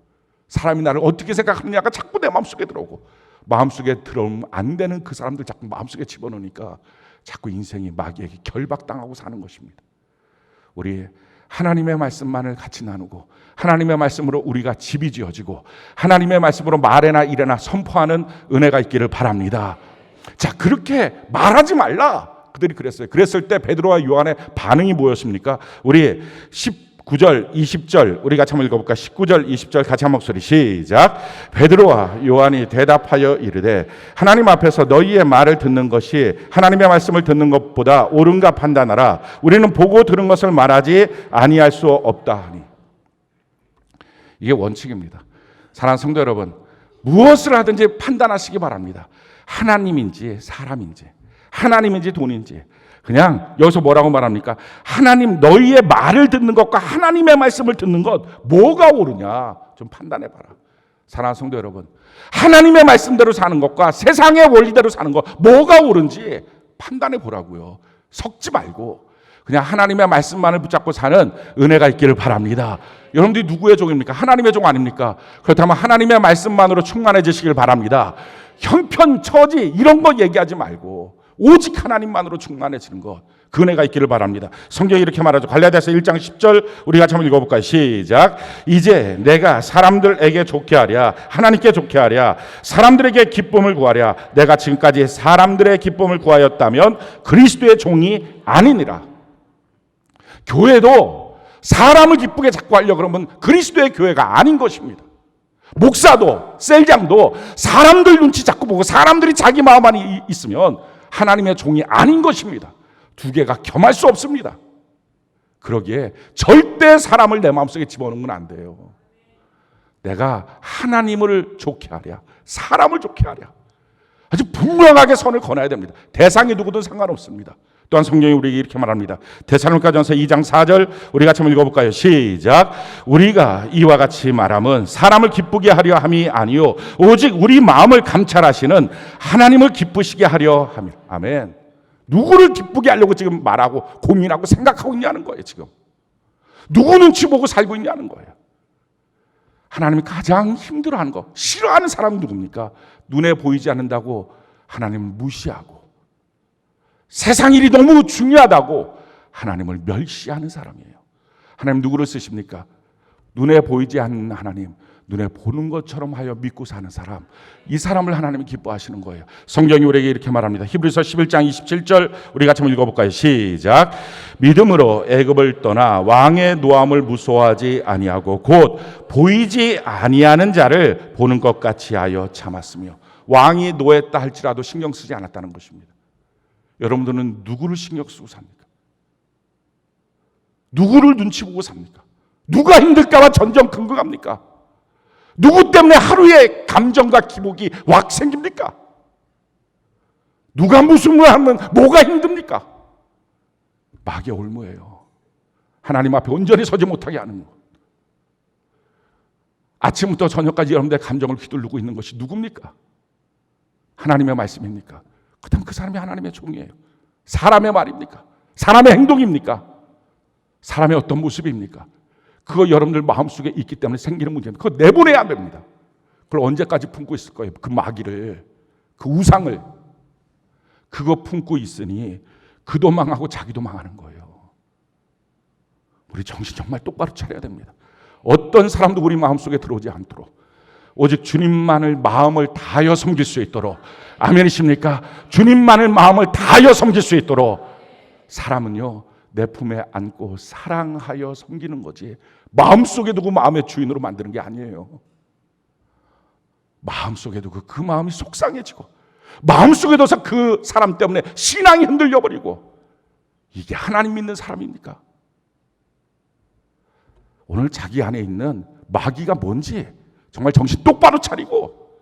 사람이 나를 어떻게 생각하느냐가 자꾸 내 마음속에 들어오고, 마음속에 들어오면 안 되는 그 사람들 자꾸 마음속에 집어넣으니까 자꾸 인생이 마귀에게 결박당하고 사는 것입니다. 우리 하나님의 말씀만을 같이 나누고, 하나님의 말씀으로 우리가 집이 지어지고, 하나님의 말씀으로 말에나 일에나 선포하는 은혜가 있기를 바랍니다. 자, 그렇게 말하지 말라 그들이 그랬어요. 그랬을 때 베드로와 요한의 반응이 뭐였습니까? 우리 19절 20절 우리 같이 한번 읽어볼까? 19절 20절 같이 한 목소리 시작. 베드로와 요한이 대답하여 이르되 하나님 앞에서 너희의 말을 듣는 것이 하나님의 말씀을 듣는 것보다 옳은가 판단하라. 우리는 보고 들은 것을 말하지 아니할 수 없다 하니. 이게 원칙입니다. 사랑하는 성도 여러분, 무엇을 하든지 판단하시기 바랍니다. 하나님인지 사람인지, 하나님인지 돈인지. 그냥 여기서 뭐라고 말합니까? 하나님, 너희의 말을 듣는 것과 하나님의 말씀을 듣는 것 뭐가 옳으냐 좀 판단해봐라. 사랑하는 성도 여러분, 하나님의 말씀대로 사는 것과 세상의 원리대로 사는 것 뭐가 옳은지 판단해보라고요. 섞지 말고 그냥 하나님의 말씀만을 붙잡고 사는 은혜가 있기를 바랍니다. 여러분들이 누구의 종입니까? 하나님의 종 아닙니까? 그렇다면 하나님의 말씀만으로 충만해지시길 바랍니다. 형편, 처지 이런 거 얘기하지 말고 오직 하나님만으로 충만해지는 것, 그 은혜가 있기를 바랍니다. 성경이 이렇게 말하죠. 갈라디아서 1장 10절 우리 같이 한번 읽어볼까요? 시작. 이제 내가 사람들에게 좋게 하랴 하나님께 좋게 하랴 사람들에게 기쁨을 구하랴 내가 지금까지 사람들의 기쁨을 구하였다면 그리스도의 종이 아니니라. 교회도 사람을 기쁘게 자꾸 하려고 그러면 그리스도의 교회가 아닌 것입니다. 목사도 셀장도 사람들 눈치 자꾸 보고 사람들이 자기 마음 안에 있으면 하나님의 종이 아닌 것입니다. 두 개가 겸할 수 없습니다. 그러기에 절대 사람을 내 마음속에 집어넣으면 안 돼요. 내가 하나님을 좋게 하랴 사람을 좋게 하랴 아주 분명하게 선을 거놔야 됩니다. 대상이 누구든 상관없습니다. 또한 성경이 우리에게 이렇게 말합니다. 데살로니가전서 2장 4절 우리 같이 한번 읽어볼까요? 시작. 우리가 이와 같이 말함은 사람을 기쁘게 하려 함이 아니요 오직 우리 마음을 감찰하시는 하나님을 기쁘시게 하려 함이라. 아멘. 누구를 기쁘게 하려고 지금 말하고 고민하고 생각하고 있냐는 거예요. 지금 누구 눈치 보고 살고 있냐는 거예요. 하나님이 가장 힘들어하는 거, 싫어하는 사람은 누굽니까? 눈에 보이지 않는다고 하나님을 무시하고 세상 일이 너무 중요하다고 하나님을 멸시하는 사람이에요. 하나님 누구를 쓰십니까? 눈에 보이지 않는 하나님, 눈에 보는 것처럼 하여 믿고 사는 사람, 이 사람을 하나님이 기뻐하시는 거예요. 성경이 우리에게 이렇게 말합니다. 히브리서 11장 27절 우리 같이 한번 읽어볼까요? 시작. 믿음으로 애굽을 떠나 왕의 노함을 무서워하지 아니하고 곧 보이지 아니하는 자를 보는 것 같이 하여 참았으며. 왕이 노했다 할지라도 신경 쓰지 않았다는 것입니다. 여러분들은 누구를 신경 쓰고 삽니까? 누구를 눈치 보고 삽니까? 누가 힘들까 봐 전전긍긍합니까? 누구 때문에 하루에 감정과 기복이 왁 생깁니까? 누가 무슨 말 하면 뭐가 힘듭니까? 마귀의 올무예요. 하나님 앞에 온전히 서지 못하게 하는 것. 아침부터 저녁까지 여러분들의 감정을 휘두르고 있는 것이 누굽니까? 하나님의 말씀입니까? 그렇다면 그 사람이 하나님의 종이에요. 사람의 말입니까? 사람의 행동입니까? 사람의 어떤 모습입니까? 그거 여러분들 마음속에 있기 때문에 생기는 문제입니다. 그거 내보내야 안 됩니다. 그걸 언제까지 품고 있을 거예요? 그 마귀를, 그 우상을. 그거 품고 있으니 그도 망하고 자기도 망하는 거예요. 우리 정신 정말 똑바로 차려야 됩니다. 어떤 사람도 우리 마음속에 들어오지 않도록 오직 주님만을 마음을 다하여 섬길 수 있도록, 아멘이십니까? 주님만을 마음을 다하여 섬길 수 있도록 사람은요 내 품에 안고 사랑하여 섬기는 거지 마음속에 두고 마음의 주인으로 만드는 게 아니에요. 마음속에 두고 그 마음이 속상해지고 마음속에 둬서 그 사람 때문에 신앙이 흔들려 버리고, 이게 하나님 믿는 사람입니까? 오늘 자기 안에 있는 마귀가 뭔지 정말 정신 똑바로 차리고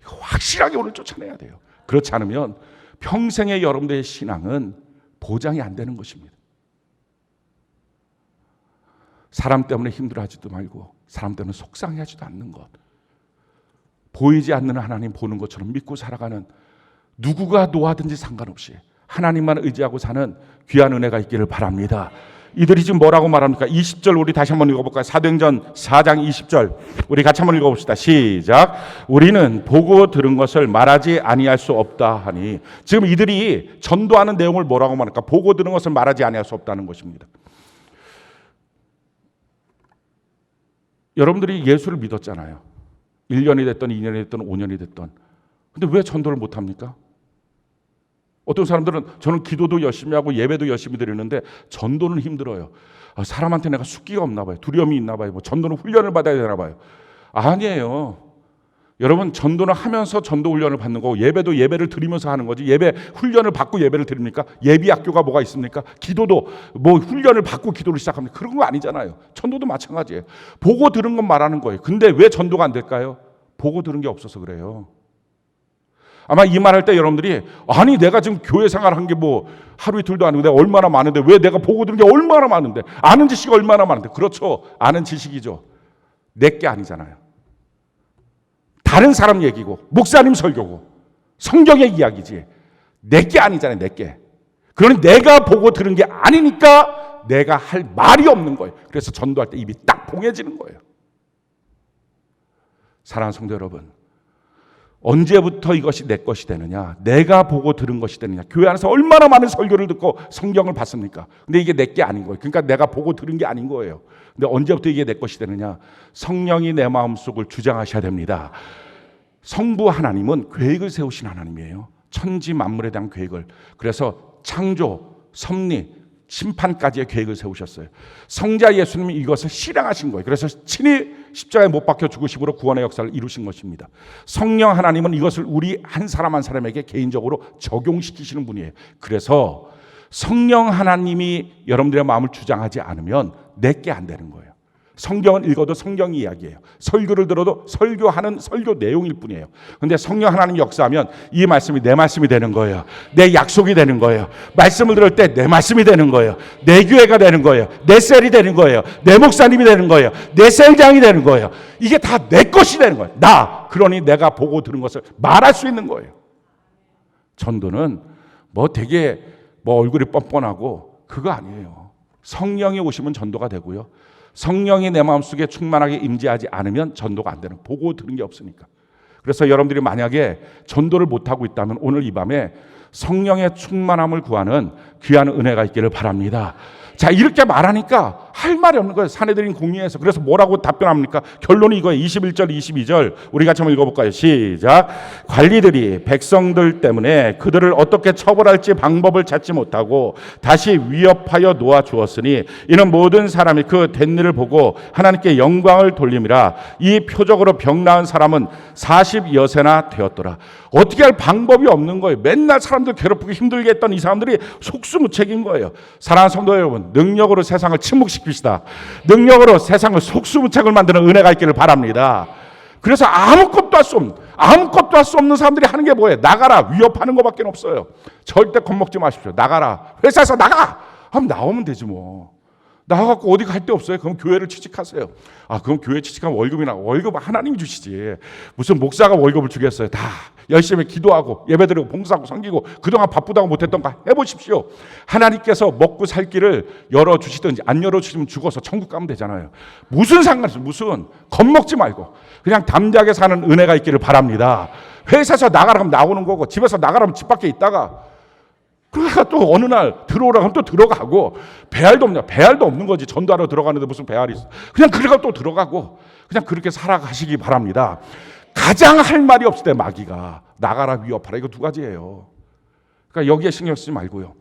확실하게 오늘 쫓아내야 돼요. 그렇지 않으면 평생의 여러분들의 신앙은 보장이 안 되는 것입니다. 사람 때문에 힘들어하지도 말고 사람 때문에 속상해하지도 않는 것, 보이지 않는 하나님 보는 것처럼 믿고 살아가는, 누구가 노하든지 상관없이 하나님만 의지하고 사는 귀한 은혜가 있기를 바랍니다. 이들이 지금 뭐라고 말합니까? 20절 우리 다시 한번 읽어볼까요? 사도행전 4장 20절 우리 같이 한번 읽어봅시다. 시작. 우리는 보고 들은 것을 말하지 아니할 수 없다 하니, 지금 이들이 전도하는 내용을 뭐라고 말할까? 보고 들은 것을 말하지 아니할 수 없다는 것입니다. 여러분들이 예수를 믿었잖아요. 1년이 됐던 2년이 됐던 5년이 됐던. 근데 왜 전도를 못합니까? 어떤 사람들은 저는 기도도 열심히 하고 예배도 열심히 드리는데 전도는 힘들어요. 사람한테 내가 숙기가 없나 봐요. 두려움이 있나 봐요. 뭐 전도는 훈련을 받아야 되나 봐요. 아니에요. 여러분, 전도는 하면서 전도 훈련을 받는 거고, 예배도 예배를 드리면서 하는 거지. 예배 훈련을 받고 예배를 드립니까? 예비학교가 뭐가 있습니까? 기도도 뭐 훈련을 받고 기도를 시작합니까? 그런 거 아니잖아요. 전도도 마찬가지예요. 보고 들은 건 말하는 거예요. 근데 왜 전도가 안 될까요? 보고 들은 게 없어서 그래요. 아마 이 말할 때 여러분들이, 아니 내가 지금 교회 생활한 게 뭐 하루 이틀도 아니고 내가 얼마나 많은데 왜 내가 보고 들은 게 얼마나 많은데, 아는 지식이 얼마나 많은데. 그렇죠, 아는 지식이죠. 내 게 아니잖아요. 다른 사람 얘기고 목사님 설교고 성경의 이야기지 내 게 아니잖아요. 내 게. 그러니 내가 보고 들은 게 아니니까 내가 할 말이 없는 거예요. 그래서 전도할 때 입이 딱 봉해지는 거예요. 사랑하는 성도 여러분, 언제부터 이것이 내 것이 되느냐? 내가 보고 들은 것이 되느냐? 교회 안에서 얼마나 많은 설교를 듣고 성경을 봤습니까? 근데 이게 내 게 아닌 거예요. 그러니까 내가 보고 들은 게 아닌 거예요. 근데 언제부터 이게 내 것이 되느냐? 성령이 내 마음속을 주장하셔야 됩니다. 성부 하나님은 계획을 세우신 하나님이에요. 천지 만물에 대한 계획을. 그래서 창조, 섭리, 심판까지의 계획을 세우셨어요. 성자 예수님이 이것을 실행하신 거예요. 그래서 친히 십자가에 못 박혀 죽으심으로 구원의 역사를 이루신 것입니다. 성령 하나님은 이것을 우리 한 사람 한 사람에게 개인적으로 적용시키시는 분이에요. 그래서 성령 하나님이 여러분들의 마음을 주장하지 않으면 내게 안 되는 거예요. 성경을 읽어도 성경 이야기예요. 설교를 들어도 설교하는 설교 내용일 뿐이에요. 그런데 성령 하나님이 역사하면 이 말씀이 내 말씀이 되는 거예요. 내 약속이 되는 거예요. 말씀을 들을 때 내 말씀이 되는 거예요. 내 교회가 되는 거예요. 내 셀이 되는 거예요. 내 목사님이 되는 거예요. 내 셀장이 되는 거예요. 이게 다 내 것이 되는 거예요. 그러니 내가 보고 들은 것을 말할 수 있는 거예요. 전도는 뭐 되게 뭐 얼굴이 뻔뻔하고 그거 아니에요. 성령이 오시면 전도가 되고요. 성령이 내 마음속에 충만하게 임재하지 않으면 전도가 안 되는, 보고 들은 게 없으니까. 그래서 여러분들이 만약에 전도를 못하고 있다면 오늘 이 밤에 성령의 충만함을 구하는 귀한 은혜가 있기를 바랍니다. 자, 이렇게 말하니까 할 말이 없는 거예요. 사내들인 공의에서. 그래서 뭐라고 답변합니까? 결론이 이거예요. 21절 22절 우리 같이 한번 읽어볼까요? 시작. 관리들이 백성들 때문에 그들을 어떻게 처벌할지 방법을 찾지 못하고 다시 위협하여 놓아주었으니 이는 모든 사람이 그 된 일을 보고 하나님께 영광을 돌림이라. 이 표적으로 병 나은 사람은 40여세나 되었더라. 어떻게 할 방법이 없는 거예요. 맨날 사람들 괴롭히고 힘들게 했던 이 사람들이 속수무책인 거예요. 사랑하는 성도 여러분, 능력으로 세상을 침묵시킵시다. 능력으로 세상을 속수무책을 만드는 은혜가 있기를 바랍니다. 그래서 아무것도 할 수 없는 사람들이 하는 게 뭐예요? 나가라, 위협하는 것밖에 없어요. 절대 겁먹지 마십시오. 나가라, 회사에서 나가 하면 나오면 되지 뭐. 나와갖고 어디 갈 데 없어요? 그럼 교회를 취직하세요. 그럼 교회 취직하면 월급 하나님이 주시지. 무슨 목사가 월급을 주겠어요? 다 열심히 기도하고 예배드리고 봉사하고 섬기고 그동안 바쁘다고 못했던 거 해보십시오. 하나님께서 먹고 살 길을 열어주시든지 안 열어주시면 죽어서 천국 가면 되잖아요. 무슨 상관이죠? 무슨 겁먹지 말고 그냥 담대하게 사는 은혜가 있기를 바랍니다. 회사에서 나가라면 나오는 거고 집에서 나가라면 집 밖에 있다가 그러니까 또 어느 날 들어오라 하면 또 들어가고 배알도 없냐? 배알도 없는 거지. 전도하러 들어가는데 무슨 배알이 있어. 그냥 그래가 또 들어가고 그냥 그렇게 살아가시기 바랍니다. 가장 할 말이 없을 때 마귀가 나가라 위협하라 이거 두 가지예요. 그러니까 여기에 신경 쓰지 말고요.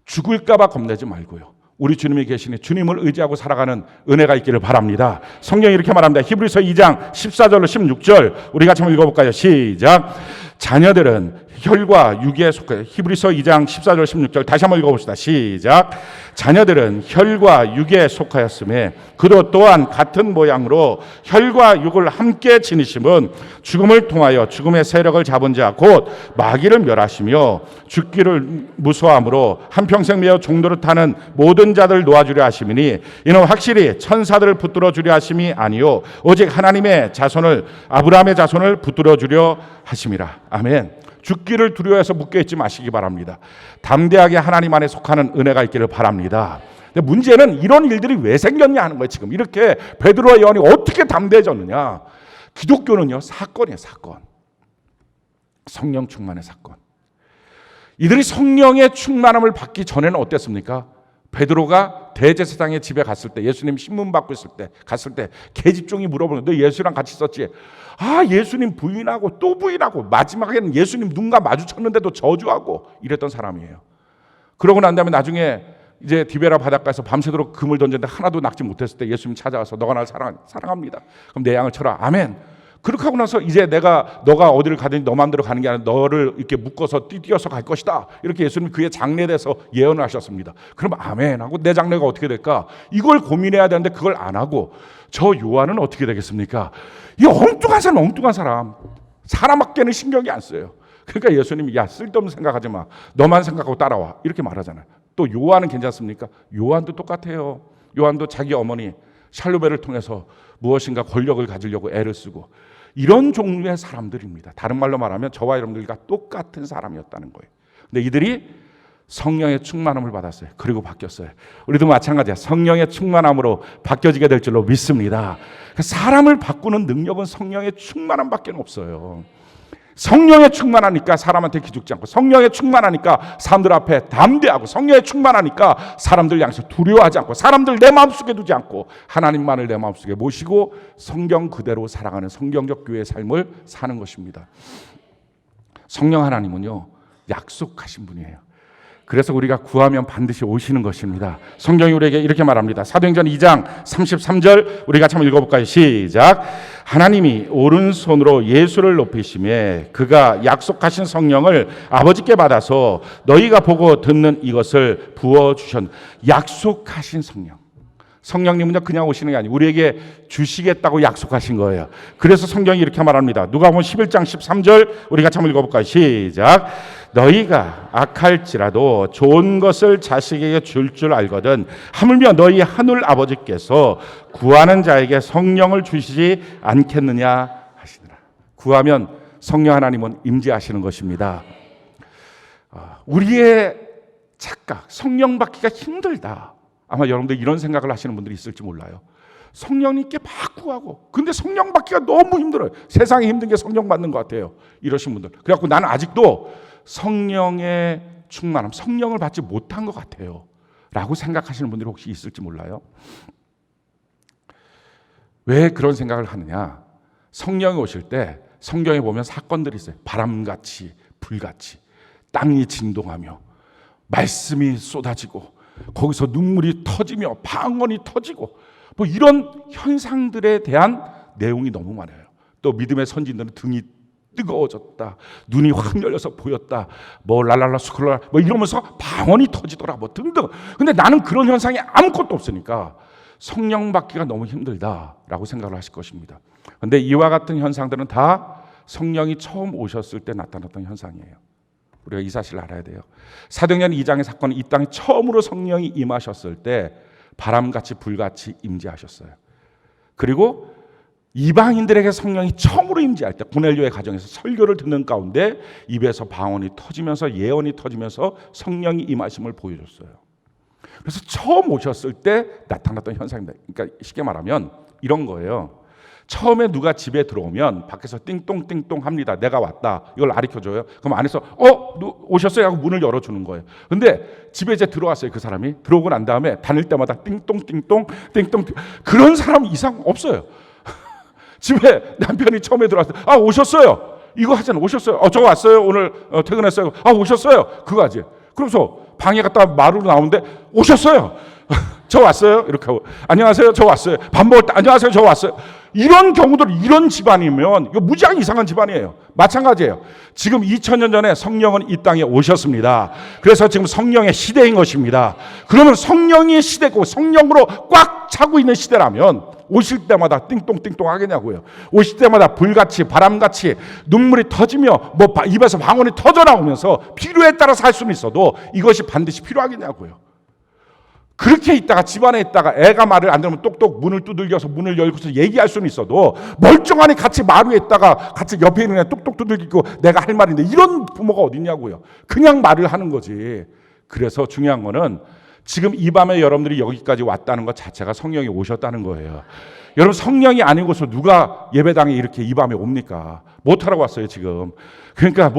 죽을까 봐 겁내지 말고요. 우리 주님이 계시니 주님을 의지하고 살아가는 은혜가 있기를 바랍니다. 성경이 이렇게 말합니다. 히브리서 2장 14절로 16절 우리 같이 한번 읽어볼까요? 시작. 자녀들은 혈과 육에 속해 히브리서 2장 14절 16절 다시 한번 읽어봅시다. 시작. 자녀들은 혈과 육에 속하였음에 그도 또한 같은 모양으로 혈과 육을 함께 지니심은 죽음을 통하여 죽음의 세력을 잡은 자 곧 마귀를 멸하시며 죽기를 무서워함으로 한평생 매어 종도를 타는 모든 자들 놓아주려 하심이니 이는 확실히 천사들을 붙들어 주려 하심이 아니요 오직 하나님의 자손을 아브라함의 자손을 붙들어 주려 하심이라. 아멘. 죽기를 두려워해서 묶여있지 마시기 바랍니다. 담대하게 하나님 안에 속하는 은혜가 있기를 바랍니다. 근데 문제는 이런 일들이 왜 생겼냐 하는 거예요. 지금 이렇게 베드로와 요한이 어떻게 담대해졌느냐. 기독교는요 사건이에요. 사건. 성령 충만의 사건. 이들이 성령의 충만함을 받기 전에는 어땠습니까? 베드로가 대제사장의 집에 갔을 때 예수님 신문 받고 있을 때 갔을 때 계집종이 물어보는 너 예수랑 같이 있었지? 예수님 부인하고 또 부인하고 마지막에는 예수님 눈과 마주쳤는데도 저주하고 이랬던 사람이에요. 그러고 난 다음에 나중에 이제 디베라 바닷가에서 밤새도록 금을 던졌는데 하나도 낚지 못했을 때 예수님 찾아와서 너가 나를 사랑합니다. 그럼 내 양을 쳐라. 아멘. 그렇게 하고 나서 이제 너가 어디를 가든지 너 마음대로 가는 게 아니라 너를 이렇게 묶어서 뛰어서 갈 것이다. 이렇게 예수님 그의 장래에 대해서 예언을 하셨습니다. 그럼 아멘 하고 내 장래가 어떻게 될까? 이걸 고민해야 되는데 그걸 안 하고 저 요한은 어떻게 되겠습니까? 이 엉뚱한 사람. 사람밖에는 신경이 안 써요. 그러니까 예수님이 야 쓸데없는 생각하지 마. 너만 생각하고 따라와. 이렇게 말하잖아요. 또 요한은 괜찮습니까? 요한도 똑같아요. 요한도 자기 어머니 샬루베를 통해서 무엇인가 권력을 가지려고 애를 쓰고 이런 종류의 사람들입니다. 다른 말로 말하면 저와 여러분들과 똑같은 사람이었다는 거예요. 근데 이들이 성령의 충만함을 받았어요. 그리고 바뀌었어요. 우리도 마찬가지야. 성령의 충만함으로 바뀌어지게 될 줄로 믿습니다. 사람을 바꾸는 능력은 성령의 충만함밖에 없어요. 성령에 충만하니까 사람한테 기죽지 않고 성령에 충만하니까 사람들 앞에 담대하고 성령에 충만하니까 사람들 향해서 두려워하지 않고 사람들 내 마음속에 두지 않고 하나님만을 내 마음속에 모시고 성경 그대로 살아가는 성경적 교회의 삶을 사는 것입니다. 성령 하나님은요 약속하신 분이에요. 그래서 우리가 구하면 반드시 오시는 것입니다. 성경이 우리에게 이렇게 말합니다. 사도행전 2장 33절 우리 같이 한번 읽어볼까요? 시작. 하나님이 오른손으로 예수를 높이시매 그가 약속하신 성령을 아버지께 받아서 너희가 보고 듣는 이것을 부어주셨. 약속하신 성령. 성령님은요 그냥 오시는 게 아니고 우리에게 주시겠다고 약속하신 거예요. 그래서 성경이 이렇게 말합니다. 누가복음 11장 13절 우리 같이 한번 읽어볼까요? 시작. 너희가 악할지라도 좋은 것을 자식에게 줄 알거든 하물며 너희 하늘 아버지께서 구하는 자에게 성령을 주시지 않겠느냐 하시니라. 구하면 성령 하나님은 임재하시는 것입니다. 우리의 착각, 성령 받기가 힘들다. 아마 여러분들 이런 생각을 하시는 분들이 있을지 몰라요. 성령님께 막 구하고 근데 성령 받기가 너무 힘들어요. 세상에 힘든 게 성령 받는 것 같아요. 이러신 분들. 그래갖고 나는 아직도 성령의 충만함, 성령을 받지 못한 것 같아요 라고 생각하시는 분들이 혹시 있을지 몰라요. 왜 그런 생각을 하느냐. 성령이 오실 때 성경에 보면 사건들이 있어요. 바람같이 불같이 땅이 진동하며 말씀이 쏟아지고 거기서 눈물이 터지며 방언이 터지고 뭐 이런 현상들에 대한 내용이 너무 많아요. 또 믿음의 선진들은 등이 뜨거워졌다, 눈이 확 열려서 보였다, 뭐 랄랄라 스쿨라 뭐 이러면서 방언이 터지더라 뭐 등등. 근데 나는 그런 현상이 아무것도 없으니까 성령 받기가 너무 힘들다라고 생각을 하실 것입니다. 근데 이와 같은 현상들은 다 성령이 처음 오셨을 때 나타났던 현상이에요. 우리가 이 사실을 알아야 돼요. 사도행전 2장의 사건은 이 땅에 처음으로 성령이 임하셨을 때 바람같이 불같이 임재하셨어요. 그리고 이방인들에게 성령이 처음으로 임재할 때 고넬료의 가정에서 설교를 듣는 가운데 입에서 방언이 터지면서 예언이 터지면서 성령이 임하심을 보여줬어요. 그래서 처음 오셨을 때 나타났던 현상입니다. 그러니까 쉽게 말하면 이런 거예요. 처음에 누가 집에 들어오면 밖에서 띵똥띵똥 합니다. 내가 왔다. 이걸 가르쳐줘요. 그럼 안에서 오셨어요? 하고 문을 열어주는 거예요. 근데 집에 이제 들어왔어요. 그 사람이. 들어오고 난 다음에 다닐 때마다 띵똥띵똥 띵똥 그런 사람 이상 없어요. 집에 남편이 처음에 들어왔을 때 오셨어요. 이거 하잖아요. 오셨어요. 저 왔어요. 오늘 퇴근했어요. 오셨어요. 그거 하지. 그러면서 방에 갔다 마루로 나오는데 오셨어요. 저 왔어요. 이렇게 하고 안녕하세요. 저 왔어요. 밥 먹을 때 안녕하세요. 저 왔어요. 이런 경우들 이런 집안이면 이거 무지하게 이상한 집안이에요. 마찬가지예요. 지금 2000년 전에 성령은 이 땅에 오셨습니다. 그래서 지금 성령의 시대인 것입니다. 그러면 성령의 시대고 성령으로 꽉 차고 있는 시대라면 오실 때마다 띵똥띵똥 하겠냐고요. 오실 때마다 불같이 바람같이 눈물이 터지며 입에서 방언이 터져 나오면서 필요에 따라서 할 수는 있어도 이것이 반드시 필요하겠냐고요. 그렇게 있다가 집안에 있다가 애가 말을 안 들으면 똑똑 문을 두들겨서 문을 열고서 얘기할 수는 있어도 멀쩡하니 같이 마루에 있다가 같이 옆에 있는 애 똑똑 두들기고 내가 할 말인데 이런 부모가 어딨냐고요. 그냥 말을 하는 거지. 그래서 중요한 거는 지금 이 밤에 여러분들이 여기까지 왔다는 것 자체가 성령이 오셨다는 거예요. 여러분 성령이 아니고서 누가 예배당에 이렇게 이 밤에 옵니까? 못하라고 왔어요 지금. 그러니까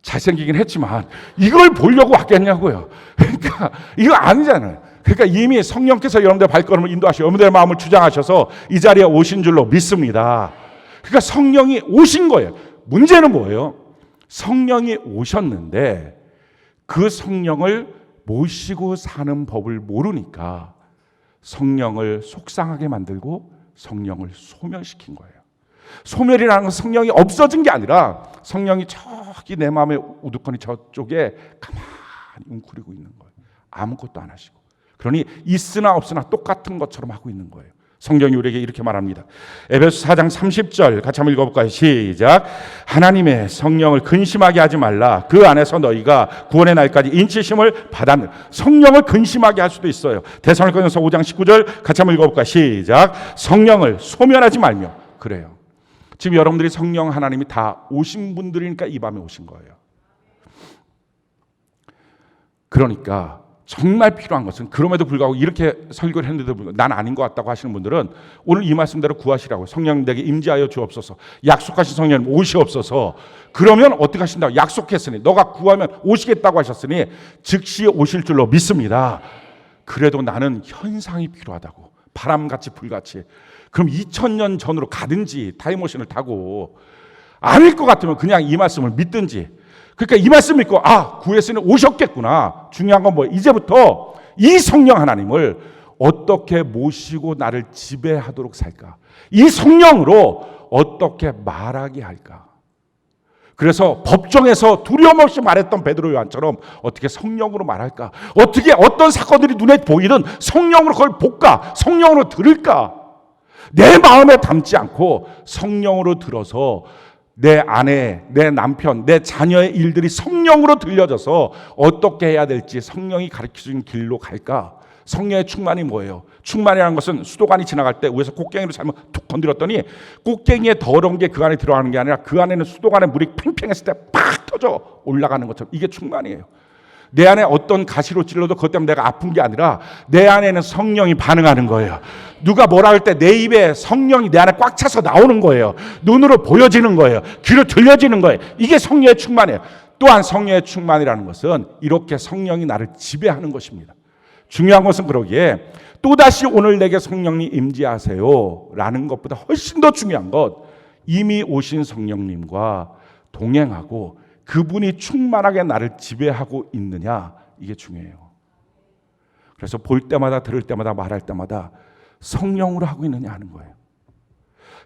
잘생기긴 했지만 이걸 보려고 왔겠냐고요. 그러니까 이거 아니잖아요. 그러니까 이미 성령께서 여러분들의 발걸음을 인도하시고 여러분들의 마음을 주장하셔서 이 자리에 오신 줄로 믿습니다. 그러니까 성령이 오신 거예요. 문제는 뭐예요? 성령이 오셨는데 그 성령을 모시고 사는 법을 모르니까 성령을 속상하게 만들고 성령을 소멸시킨 거예요. 소멸이라는 건 성령이 없어진 게 아니라 성령이 저기 내 마음의 우두커니 저쪽에 가만히 웅크리고 있는 거예요. 아무것도 안 하시고. 그러니 있으나 없으나 똑같은 것처럼 하고 있는 거예요. 성경이 우리에게 이렇게 말합니다. 에베소 4장 30절 같이 한번 읽어볼까요? 시작. 하나님의 성령을 근심하게 하지 말라. 그 안에서 너희가 구원의 날까지 인치심을 받았는. 성령을 근심하게 할 수도 있어요. 데살로니가전서 5장 19절 같이 한번 읽어볼까요? 시작. 성령을 소멸하지 말며. 그래요. 지금 여러분들이 성령 하나님이 다 오신 분들이니까 이 밤에 오신 거예요. 그러니까 정말 필요한 것은 그럼에도 불구하고 이렇게 설교를 했는데도 불구하고 난 아닌 것 같다고 하시는 분들은 오늘 이 말씀대로 구하시라고. 성령님 내게 임재하여 주옵소서. 약속하신 성령님 오시옵소서. 그러면 어떻게 하신다고? 약속했으니 너가 구하면 오시겠다고 하셨으니 즉시 오실 줄로 믿습니다. 그래도 나는 현상이 필요하다고. 바람같이 불같이. 그럼 2000년 전으로 가든지 타임머신을 타고 아닐 것 같으면 그냥 이 말씀을 믿든지. 그러니까 이 말씀 믿고 구했으니 오셨겠구나. 중요한 건 뭐예요? 이제부터 이 성령 하나님을 어떻게 모시고 나를 지배하도록 살까? 이 성령으로 어떻게 말하게 할까? 그래서 법정에서 두려움 없이 말했던 베드로 요한처럼 어떻게 성령으로 말할까? 어떻게 어떤 사건들이 눈에 보이든 성령으로 그걸 볼까? 성령으로 들을까? 내 마음에 담지 않고 성령으로 들어서 내 아내, 내 남편, 내 자녀의 일들이 성령으로 들려져서 어떻게 해야 될지 성령이 가르쳐준 길로 갈까? 성령의 충만이 뭐예요? 충만이라는 것은 수도관이 지나갈 때 위에서 꽃갱이로 잘못 툭 건드렸더니 꽃갱이의 더러운 게 그 안에 들어가는 게 아니라 그 안에는 수도관에 물이 팽팽했을 때 팍 터져 올라가는 것처럼 이게 충만이에요. 내 안에 어떤 가시로 찔러도 그것 때문에 내가 아픈 게 아니라 내 안에는 성령이 반응하는 거예요. 누가 뭐라 할 때 내 입에 성령이 내 안에 꽉 차서 나오는 거예요. 눈으로 보여지는 거예요. 귀로 들려지는 거예요. 이게 성령의 충만이에요. 또한 성령의 충만이라는 것은 이렇게 성령이 나를 지배하는 것입니다. 중요한 것은 그러기에 또다시 오늘 내게 성령님 임재하세요 라는 것보다 훨씬 더 중요한 것, 이미 오신 성령님과 동행하고 그분이 충만하게 나를 지배하고 있느냐, 이게 중요해요. 그래서 볼 때마다 들을 때마다 말할 때마다 성령으로 하고 있느냐 하는 거예요.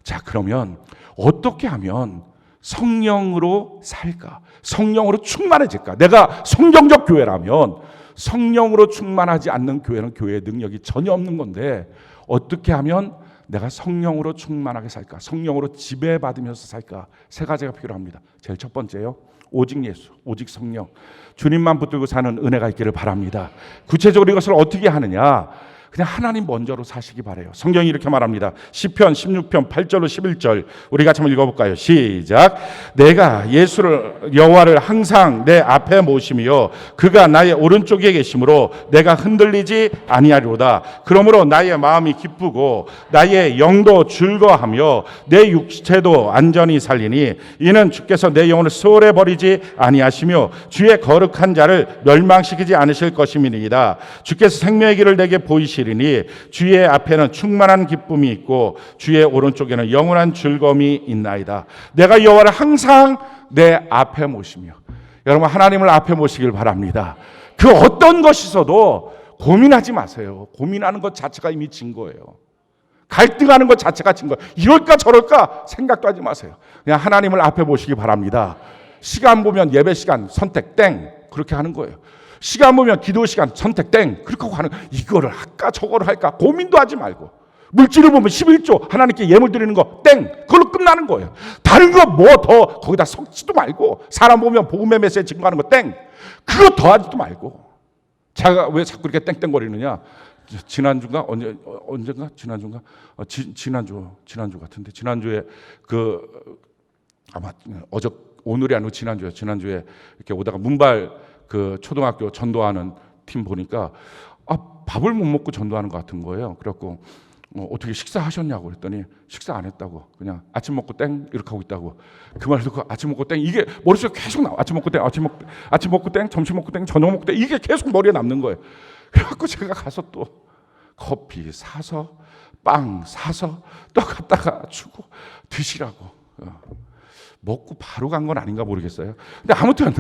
자, 그러면 어떻게 하면 성령으로 살까? 성령으로 충만해질까? 내가 성경적 교회라면 성령으로 충만하지 않는 교회는 교회의 능력이 전혀 없는 건데 어떻게 하면 내가 성령으로 충만하게 살까? 성령으로 지배받으면서 살까? 세 가지가 필요합니다. 제일 첫 번째요. 오직 예수, 오직 성령, 주님만 붙들고 사는 은혜가 있기를 바랍니다. 구체적으로 이것을 어떻게 하느냐? 그냥 하나님 먼저로 사시기 바라요. 성경이 이렇게 말합니다. 시편 16편 8절로 11절 우리 같이 한번 읽어볼까요? 시작. 내가 여호와를 항상 내 앞에 모시며 그가 나의 오른쪽에 계심으로 내가 흔들리지 아니하리로다. 그러므로 나의 마음이 기쁘고 나의 영도 즐거하며 내 육체도 안전히 살리니 이는 주께서 내 영혼을 소홀히 버리지 아니하시며 주의 거룩한 자를 멸망시키지 않으실 것임이니이다. 주께서 생명의 길을 내게 보이시리니 주의 앞에는 충만한 기쁨이 있고 주의 오른쪽에는 영원한 즐거움이 있나이다. 내가 여호와를 항상 내 앞에 모시며, 여러분 하나님을 앞에 모시길 바랍니다. 그 어떤 것이 있어도 고민하지 마세요. 고민하는 것 자체가 이미 진 거예요. 갈등하는 것 자체가 진 거예요. 이럴까 저럴까 생각도 하지 마세요. 그냥 하나님을 앞에 모시기 바랍니다. 시간 보면 예배 시간 선택 땡 그렇게 하는 거예요. 시간 보면 기도 시간 선택 땡 그렇게 하고 하는, 이거를 할까 저거를 할까 고민도 하지 말고, 물질을 보면 11조 하나님께 예물 드리는 거 땡 그걸로 끝나는 거예요. 다른 거 뭐 더 거기다 섞지도 말고, 사람 보면 복음의 메시지 증거하는 거 땡 그거 더 하지도 말고. 제가 왜 자꾸 이렇게 땡땡거리느냐? 지난주인가 언젠가 지난주 같은데, 지난주에 아마 오늘이 아니고 지난주에 이렇게 오다가 문발 초등학교 전도하는 팀 보니까 밥을 못 먹고 전도하는 것 같은 거예요. 그래갖고 어떻게 식사하셨냐고 그랬더니 식사 안 했다고, 그냥 아침 먹고 땡 이렇게 하고 있다고. 그 말 듣고 아침 먹고 땡 이게 머릿속에 계속 나와. 아침 먹고 땡, 아침 먹고 땡, 점심 먹고 땡, 저녁 먹고 땡, 이게 계속 머리에 남는 거예요. 그래갖고 제가 가서 또 커피 사서 빵 사서 또 갖다가 주고 드시라고. 먹고 바로 간 건 아닌가 모르겠어요. 근데 아무튼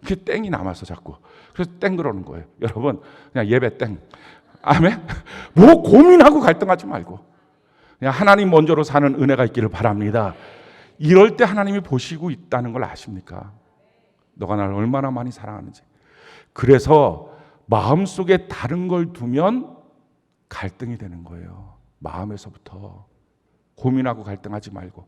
그 땡이 남아서 자꾸. 그래서 땡 그러는 거예요. 여러분 그냥 예배 땡. 아멘. 뭐 고민하고 갈등하지 말고 그냥 하나님 먼저로 사는 은혜가 있기를 바랍니다. 이럴 때 하나님이 보시고 있다는 걸 아십니까? 너가 나를 얼마나 많이 사랑하는지. 그래서 마음속에 다른 걸 두면 갈등이 되는 거예요. 마음에서부터. 고민하고 갈등하지 말고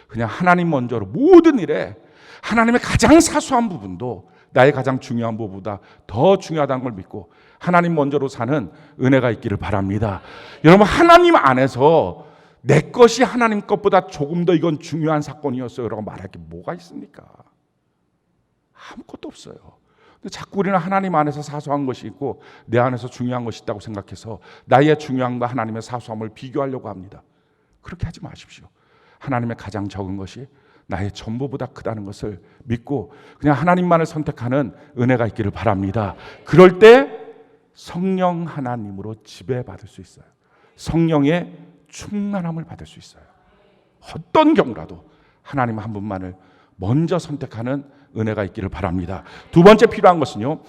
그냥 하나님 먼저로 모든 일에 하나님의 가장 사소한 부분도 나의 가장 중요한 부분보다 더 중요하다는 걸 믿고 하나님 먼저로 사는 은혜가 있기를 바랍니다. 여러분 하나님 안에서 내 것이 하나님 것보다 조금 더 이건 중요한 사건이었어요 라고 말할 게 뭐가 있습니까? 아무것도 없어요. 근데 자꾸 우리는 하나님 안에서 사소한 것이 있고 내 안에서 중요한 것이 있다고 생각해서 나의 중요함과 하나님의 사소함을 비교하려고 합니다. 그렇게 하지 마십시오. 하나님의 가장 적은 것이 나의 전부보다 크다는 것을 믿고 그냥 하나님만을 선택하는 은혜가 있기를 바랍니다. 그럴 때 성령 하나님으로 지배받을 수 있어요. 성령의 충만함을 받을 수 있어요. 어떤 경우라도 하나님 한 분만을 먼저 선택하는 은혜가 있기를 바랍니다. 두 번째 필요한 것은요,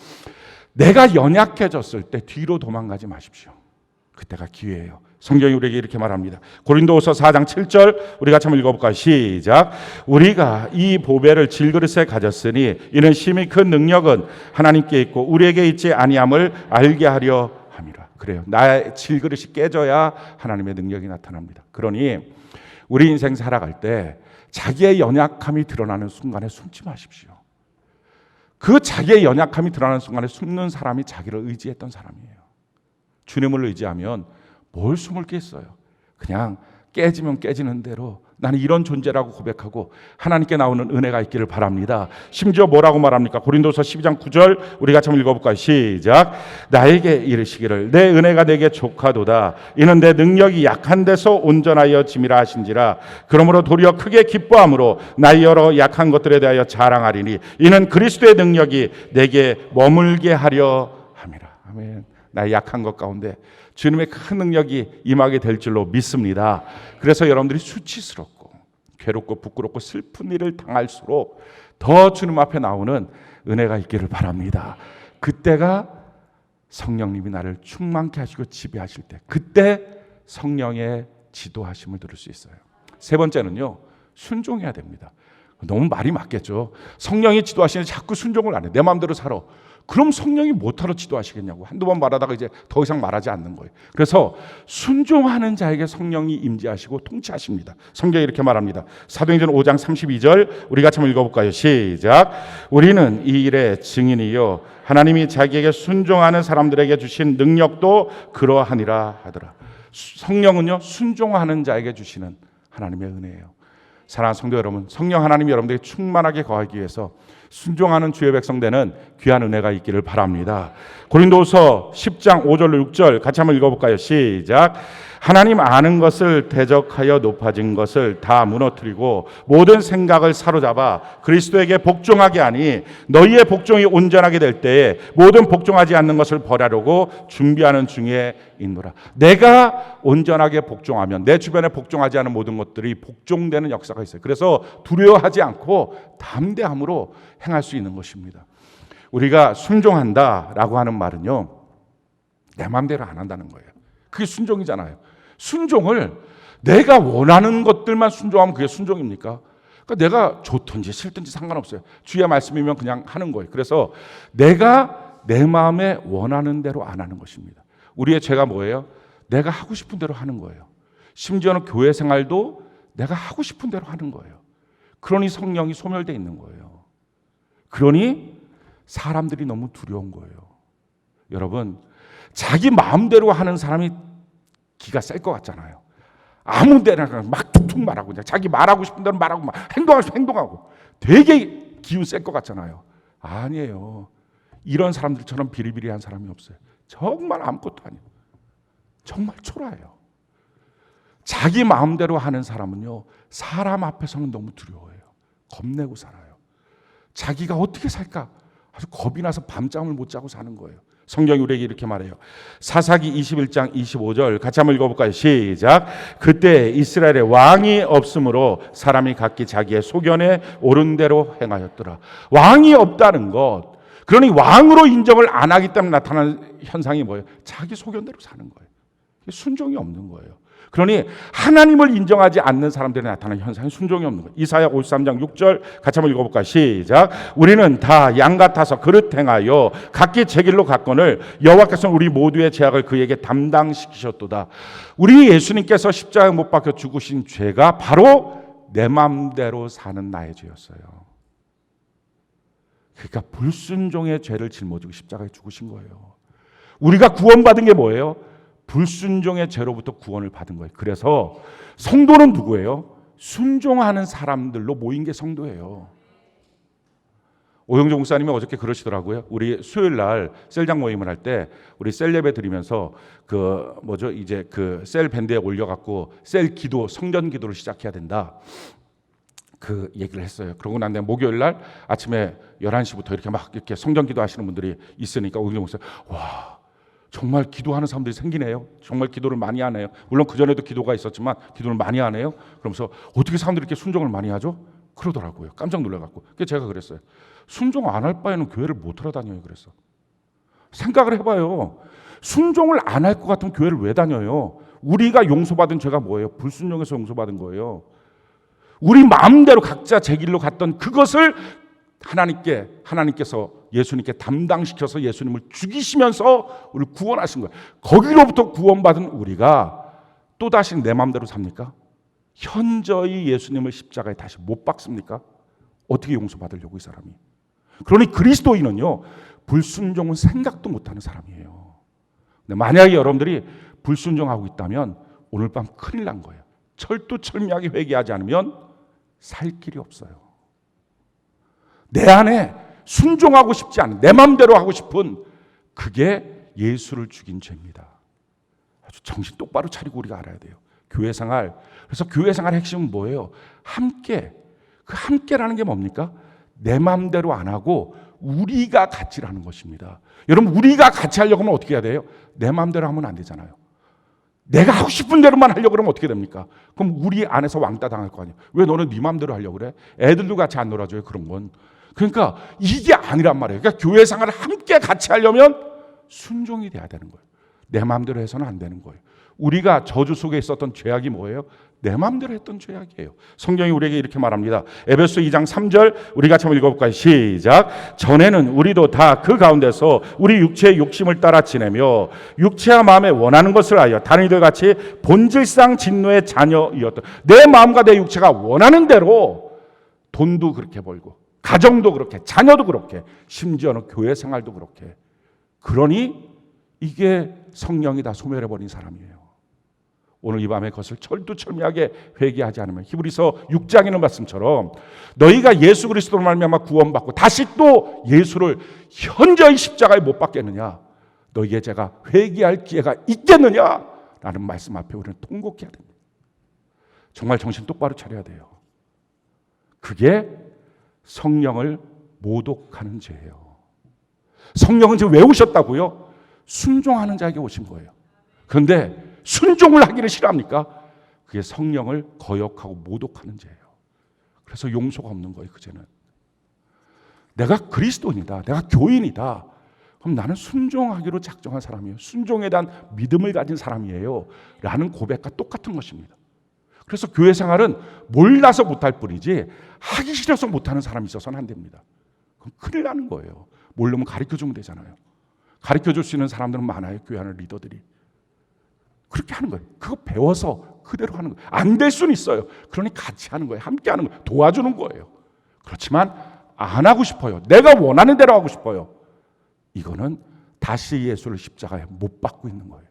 내가 연약해졌을 때 뒤로 도망가지 마십시오. 그때가 기회예요. 성경이 우리에게 이렇게 말합니다. 고린도후서 4장 7절 우리 같이 한번 읽어볼까요? 시작. 우리가 이 보배를 질그릇에 가졌으니 이는 심히 큰 능력은 하나님께 있고 우리에게 있지 아니함을 알게 하려 함이라. 그래요. 나의 질그릇이 깨져야 하나님의 능력이 나타납니다. 그러니 우리 인생 살아갈 때 자기의 연약함이 드러나는 순간에 숨지 마십시오. 그 자기의 연약함이 드러나는 순간에 숨는 사람이 자기를 의지했던 사람이에요. 주님을 의지하면 뭘 숨을 게 있어요. 그냥 깨지면 깨지는 대로 나는 이런 존재라고 고백하고 하나님께 나오는 은혜가 있기를 바랍니다. 심지어 뭐라고 말합니까? 고린도서 12장 9절 우리 같이 한번 읽어볼까요? 시작. 나에게 이르시기를 내 은혜가 내게 족하도다. 이는 내 능력이 약한 데서 온전하여 짐이라 하신지라. 그러므로 도리어 크게 기뻐함으로 나의 여러 약한 것들에 대하여 자랑하리니 이는 그리스도의 능력이 내게 머물게 하려 함이라. 아멘. 나의 약한 것 가운데 주님의 큰 능력이 임하게 될 줄로 믿습니다. 그래서 여러분들이 수치스럽고 괴롭고 부끄럽고 슬픈 일을 당할수록 더 주님 앞에 나오는 은혜가 있기를 바랍니다. 그때가 성령님이 나를 충만케 하시고 지배하실 때, 그때 성령의 지도하심을 들을 수 있어요. 세 번째는요, 순종해야 됩니다. 너무 말이 맞겠죠. 성령이 지도하시는데 자꾸 순종을 안 해. 내 마음대로 살아. 그럼 성령이 못하러 지도하시겠냐고. 한두 번 말하다가 이제 더 이상 말하지 않는 거예요. 그래서 순종하는 자에게 성령이 임재하시고 통치하십니다. 성경이 이렇게 말합니다. 사도행전 5장 32절 우리 같이 한번 읽어볼까요? 시작. 우리는 이 일의 증인이요 하나님이 자기에게 순종하는 사람들에게 주신 능력도 그러하니라 하더라. 성령은요 순종하는 자에게 주시는 하나님의 은혜예요. 사랑하는 성도 여러분, 성령 하나님이 여러분들에게 충만하게 거하기 위해서 순종하는 주의 백성 되는 귀한 은혜가 있기를 바랍니다. 고린도서 10장 5절로 6절 같이 한번 읽어볼까요? 시작. 하나님 아는 것을 대적하여 높아진 것을 다 무너뜨리고 모든 생각을 사로잡아 그리스도에게 복종하게 하니 너희의 복종이 온전하게 될 때에 모든 복종하지 않는 것을 벌하려고 준비하는 중에 있노라. 내가 온전하게 복종하면 내 주변에 복종하지 않은 모든 것들이 복종되는 역사가 있어요. 그래서 두려워하지 않고 담대함으로 행할 수 있는 것입니다. 우리가 순종한다라고 하는 말은요, 내 마음대로 안 한다는 거예요. 그게 순종이잖아요. 순종을 내가 원하는 것들만 순종하면 그게 순종입니까? 그러니까 내가 좋든지 싫든지 상관없어요. 주의 말씀이면 그냥 하는 거예요. 그래서 내가 내 마음에 원하는 대로 안 하는 것입니다. 우리의 죄가 뭐예요? 내가 하고 싶은 대로 하는 거예요. 심지어는 교회 생활도 내가 하고 싶은 대로 하는 거예요. 그러니 성령이 소멸되어 있는 거예요. 그러니 사람들이 너무 두려운 거예요. 여러분, 자기 마음대로 하는 사람이 기가 셀 것 같잖아요. 아무 데나 막 툭툭 말하고 그냥 자기 말하고 싶은 대로 말하고 막 행동하고 싶은 행동하고 되게 기운 셀 것 같잖아요. 아니에요. 이런 사람들처럼 비리비리한 사람이 없어요. 정말 아무것도 아니에요. 정말 초라해요. 자기 마음대로 하는 사람은요, 사람 앞에서는 너무 두려워해요. 겁내고 살아요. 자기가 어떻게 살까? 아주 겁이 나서 밤잠을 못 자고 사는 거예요. 성경이 우리에게 이렇게 말해요. 사사기 21장 25절 같이 한번 읽어볼까요? 시작. 그때 이스라엘에 왕이 없으므로 사람이 각기 자기의 소견에 옳은 대로 행하였더라. 왕이 없다는 것, 그러니 왕으로 인정을 안 하기 때문에 나타나는 현상이 뭐예요? 자기 소견대로 사는 거예요. 순종이 없는 거예요. 그러니 하나님을 인정하지 않는 사람들이 나타나는 현상이 순종이 없는 거예요. 이사야 53장 6절 같이 한번 읽어볼까요? 시작. 우리는 다 양 같아서 그릇 행하여 각기 제 길로 갔거늘 여호와께서는 우리 모두의 죄악을 그에게 담당시키셨도다. 우리 예수님께서 십자가에 못 박혀 죽으신 죄가 바로 내 마음대로 사는 나의 죄였어요. 그러니까 불순종의 죄를 짊어지고 십자가에 죽으신 거예요. 우리가 구원받은 게 뭐예요? 불순종의 죄로부터 구원을 받은 거예요. 그래서 성도는 누구예요? 순종하는 사람들로 모인 게 성도예요. 오영종 목사님이 어저께 그러시더라고요. 우리 수요일 날 셀장 모임을 할 때 우리 셀 예배 드리면서 이제 그 셀 밴드에 올려갖고 셀 기도, 성전 기도를 시작해야 된다. 그 얘기를 했어요. 그러고 난 다음에 목요일 날 아침에 11시부터 이렇게 막 이렇게 성전 기도 하시는 분들이 있으니까 오영종 목사님, 와, 정말 기도하는 사람들이 생기네요. 정말 기도를 많이 하네요. 물론 그전에도 기도가 있었지만 기도를 많이 하네요. 그러면서 어떻게 사람들이 이렇게 순종을 많이 하죠? 그러더라고요. 깜짝 놀라갖고. 그래서 제가 그랬어요. 순종 안 할 바에는 교회를 못 하러 다녀요. 그래서 생각을 해봐요. 순종을 안 할 것 같으면 교회를 왜 다녀요? 우리가 용서받은 죄가 뭐예요? 불순종에서 용서받은 거예요. 우리 마음대로 각자 제 길로 갔던 그것을 하나님께서 예수님께 담당시켜서 예수님을 죽이시면서 우리를 구원하신 거예요. 거기로부터 구원받은 우리가 또다시 내 마음대로 삽니까? 현저히 예수님을 십자가에 다시 못 박습니까? 어떻게 용서받으려고 이 사람이? 그러니 그리스도인은요, 불순종은 생각도 못하는 사람이에요. 근데 만약에 여러분들이 불순종하고 있다면 오늘 밤 큰일 난 거예요. 철두철미하게 회개하지 않으면 살 길이 없어요. 내 안에 순종하고 싶지 않은, 내 마음대로 하고 싶은 그게 예수를 죽인 죄입니다. 아주 정신 똑바로 차리고 우리가 알아야 돼요. 교회 생활. 그래서 교회 생활의 핵심은 뭐예요? 함께. 그 함께라는 게 뭡니까? 내 마음대로 안 하고 우리가 같이 하는 것입니다. 여러분, 우리가 같이 하려고 하면 어떻게 해야 돼요? 내 마음대로 하면 안 되잖아요. 내가 하고 싶은 대로만 하려고 그러면 어떻게 됩니까? 그럼 우리 안에서 왕따 당할 거 아니에요. 왜 너는 네 마음대로 하려고 그래? 애들도 같이 안 놀아줘요, 그런 건. 그러니까 이게 아니란 말이에요. 그러니까 교회 생활을 함께 같이 하려면 순종이 돼야 되는 거예요. 내 마음대로 해서는 안 되는 거예요. 우리가 저주 속에 있었던 죄악이 뭐예요? 내 마음대로 했던 죄악이에요. 성경이 우리에게 이렇게 말합니다. 에베소 2장 3절 우리 같이 한번 읽어볼까요? 시작. 전에는 우리도 다 그 가운데서 우리 육체의 욕심을 따라 지내며 육체와 마음에 원하는 것을 하여 다른 이들 같이 본질상 진노의 자녀이었던, 내 마음과 내 육체가 원하는 대로 돈도 그렇게 벌고 가정도 그렇게, 자녀도 그렇게, 심지어는 교회 생활도 그렇게. 그러니 이게 성령이 다 소멸해버린 사람이에요. 오늘 이 밤에 그것을 철두철미하게 회개하지 않으면, 히브리서 6장에 있는 말씀처럼 너희가 예수 그리스도로 말미암아 구원받고 다시 또 예수를 현저히 십자가에 못 박겠느냐, 너희의 죄가 회개할 기회가 있겠느냐 라는 말씀 앞에 우리는 통곡해야 됩니다. 정말 정신 똑바로 차려야 돼요. 그게 성령을 모독하는 죄예요. 성령은 지금 왜 오셨다고요? 순종하는 자에게 오신 거예요. 그런데 순종을 하기를 싫어합니까? 그게 성령을 거역하고 모독하는 죄예요. 그래서 용서가 없는 거예요. 그 죄는. 내가 그리스도인이다, 내가 교인이다, 그럼 나는 순종하기로 작정한 사람이에요. 순종에 대한 믿음을 가진 사람이에요 라는 고백과 똑같은 것입니다. 그래서 교회 생활은 몰라서 못할 뿐이지 하기 싫어서 못하는 사람이 있어서는 안 됩니다. 그럼 큰일 나는 거예요. 모르면 가르쳐주면 되잖아요. 가르쳐줄 수 있는 사람들은 많아요. 교회 안에 리더들이. 그렇게 하는 거예요. 그거 배워서 그대로 하는 거예요. 안 될 수는 있어요. 그러니 같이 하는 거예요. 함께 하는 거예요. 도와주는 거예요. 그렇지만 안 하고 싶어요. 내가 원하는 대로 하고 싶어요. 이거는 다시 예수를 십자가에 못 박고 있는 거예요.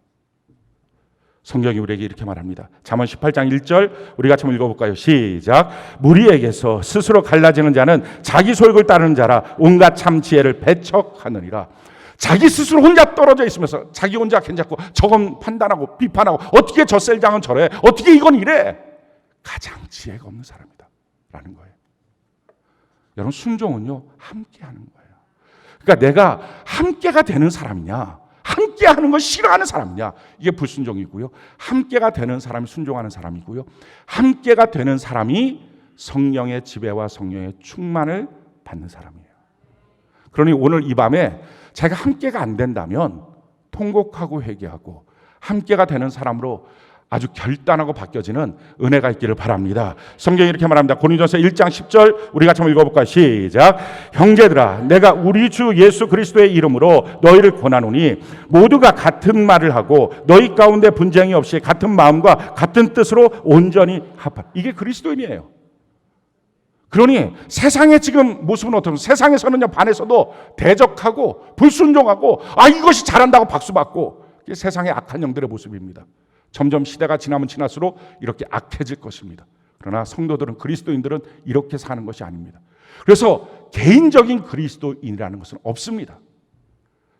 성경이 우리에게 이렇게 말합니다. 잠언 18장 1절 우리 같이 한번 읽어볼까요? 시작. 무리에게서 스스로 갈라지는 자는 자기 소욕을 따르는 자라 온갖 참 지혜를 배척하느니라. 자기 스스로 혼자 떨어져 있으면서 자기 혼자 괜찮고 저건 판단하고 비판하고 어떻게 저 셀장은 저래, 어떻게 이건 이래, 가장 지혜가 없는 사람이다 라는 거예요. 여러분, 순종은요 함께 하는 거예요. 그러니까 내가 함께가 되는 사람이냐, 함께 하는 걸 싫어하는 사람이냐, 이게 불순종이고요. 함께가 되는 사람이 순종하는 사람이고요. 함께가 되는 사람이 성령의 지배와 성령의 충만을 받는 사람이에요. 그러니 오늘 이 밤에 자기가 함께가 안 된다면 통곡하고 회개하고 함께가 되는 사람으로 아주 결단하고 바뀌어지는 은혜가 있기를 바랍니다. 성경이 이렇게 말합니다. 고린도전서 1장 10절 우리 같이 한번 읽어볼까요? 시작. 형제들아, 내가 우리 주 예수 그리스도의 이름으로 너희를 권하노니 모두가 같은 말을 하고 너희 가운데 분쟁이 없이 같은 마음과 같은 뜻으로 온전히 합하라. 이게 그리스도인이에요. 그러니 세상의 지금 모습은 어떻습니까? 세상에서는요, 반에서도 대적하고 불순종하고 이것이 잘한다고 박수받고, 이게 세상의 악한 영들의 모습입니다. 점점 시대가 지나면 지날수록 이렇게 악해질 것입니다. 그러나 성도들은, 그리스도인들은 이렇게 사는 것이 아닙니다. 그래서 개인적인 그리스도인이라는 것은 없습니다.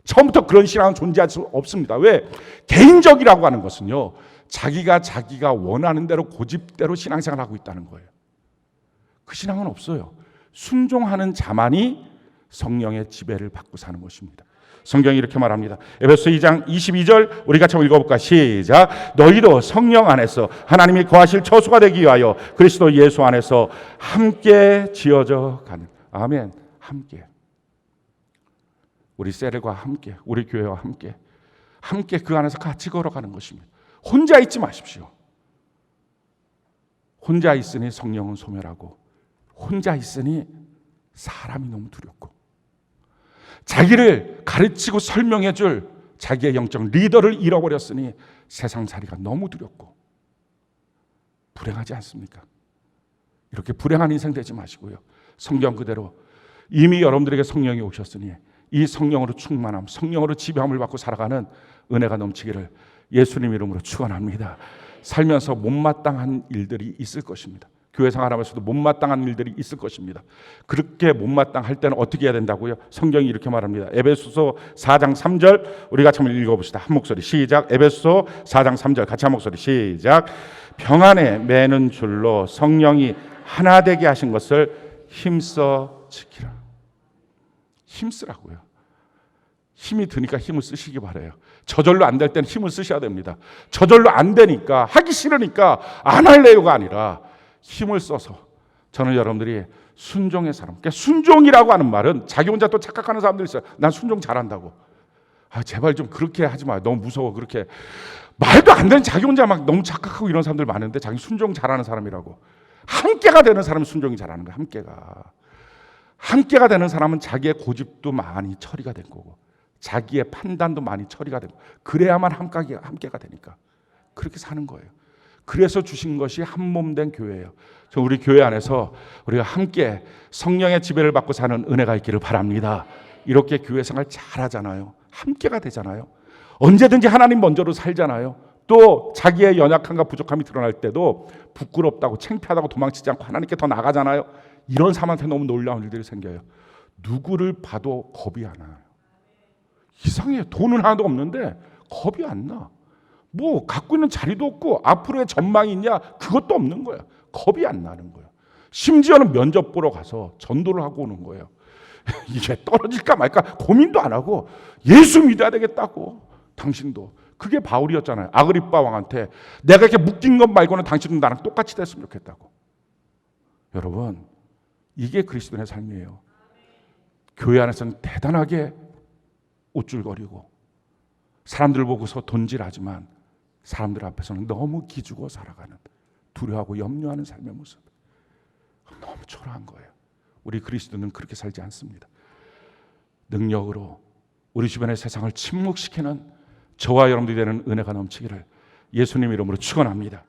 처음부터 그런 신앙은 존재할 수 없습니다. 왜? 개인적이라고 하는 것은요, 자기가 원하는 대로 고집대로 신앙생활을 하고 있다는 거예요. 그 신앙은 없어요. 순종하는 자만이 성령의 지배를 받고 사는 것입니다. 성경이 이렇게 말합니다. 에베소 2장 22절 우리 같이 한번 읽어볼까? 시작. 너희도 성령 안에서 하나님이 거하실 처소가 되기 위하여 그리스도 예수 안에서 함께 지어져 가는. 아멘. 함께. 우리 셀과 함께, 우리 교회와 함께 그 안에서 같이 걸어가는 것입니다. 혼자 있지 마십시오. 혼자 있으니 성령은 소멸하고, 혼자 있으니 사람이 너무 두렵고, 자기를 가르치고 설명해 줄 자기의 영적 리더를 잃어버렸으니 세상살이가 너무 두렵고, 불행하지 않습니까? 이렇게 불행한 인생 되지 마시고요, 성경 그대로 이미 여러분들에게 성령이 오셨으니 이 성령으로 충만함, 성령으로 지배함을 받고 살아가는 은혜가 넘치기를 예수님 이름으로 축원합니다. 살면서 못마땅한 일들이 있을 것입니다. 교회 생활하면서도 못마땅한 일들이 있을 것입니다. 그렇게 못마땅할 때는 어떻게 해야 된다고요? 성경이 이렇게 말합니다. 에베소서 4장 3절 우리 같이 한번 읽어봅시다. 한 목소리 시작. 에베소서 4장 3절 같이 한 목소리 시작. 평안에 매는 줄로 성령이 하나 되게 하신 것을 힘써 지키라. 힘쓰라고요. 힘이 드니까 힘을 쓰시기 바라요. 저절로 안 될 때는 힘을 쓰셔야 됩니다. 저절로 안 되니까, 하기 싫으니까 안 할래요가 아니라 힘을 써서. 저는 여러분들이 순종의 사람, 그러니까 순종이라고 하는 말은 자기 혼자 또 착각하는 사람들이 있어요. 난 순종 잘한다고. 제발 좀 그렇게 하지 마. 너무 무서워. 그렇게 말도 안 되는 자기 혼자 막 너무 착각하고 이런 사람들 많은데 자기 순종 잘하는 사람이라고. 함께가 되는 사람은 순종이 잘하는 거야. 함께가 되는 사람은 자기의 고집도 많이 처리가 된 거고 자기의 판단도 많이 처리가 되고 그래야만 함께가 되니까 그렇게 사는 거예요. 그래서 주신 것이 한 몸 된 교회예요. 우리 교회 안에서 우리가 함께 성령의 지배를 받고 사는 은혜가 있기를 바랍니다. 이렇게 교회 생활 잘하잖아요. 함께가 되잖아요. 언제든지 하나님 먼저로 살잖아요. 또 자기의 연약함과 부족함이 드러날 때도 부끄럽다고 창피하다고 도망치지 않고 하나님께 더 나가잖아요. 이런 사람한테 너무 놀라운 일들이 생겨요. 누구를 봐도 겁이 안 나요. 이상해요. 돈은 하나도 없는데 겁이 안 나. 뭐 갖고 있는 자리도 없고 앞으로의 전망이 있냐 그것도 없는 거야. 겁이 안 나는 거예요. 심지어는 면접 보러 가서 전도를 하고 오는 거예요. 이게 떨어질까 말까 고민도 안 하고 예수 믿어야 되겠다고. 당신도 그게 바울이었잖아요. 아그리빠 왕한테 내가 이렇게 묶인 것 말고는 당신은 나랑 똑같이 됐으면 좋겠다고. 여러분 이게 그리스도인의 삶이에요. 교회 안에서는 대단하게 우쭐거리고 사람들 보고서 돈질하지만 사람들 앞에서는 너무 기죽어 살아가는 두려워하고 염려하는 삶의 모습 너무 초라한 거예요. 우리 그리스도는 그렇게 살지 않습니다. 능력으로 우리 주변의 세상을 침묵시키는 저와 여러분들이 되는 은혜가 넘치기를 예수님 이름으로 축원합니다.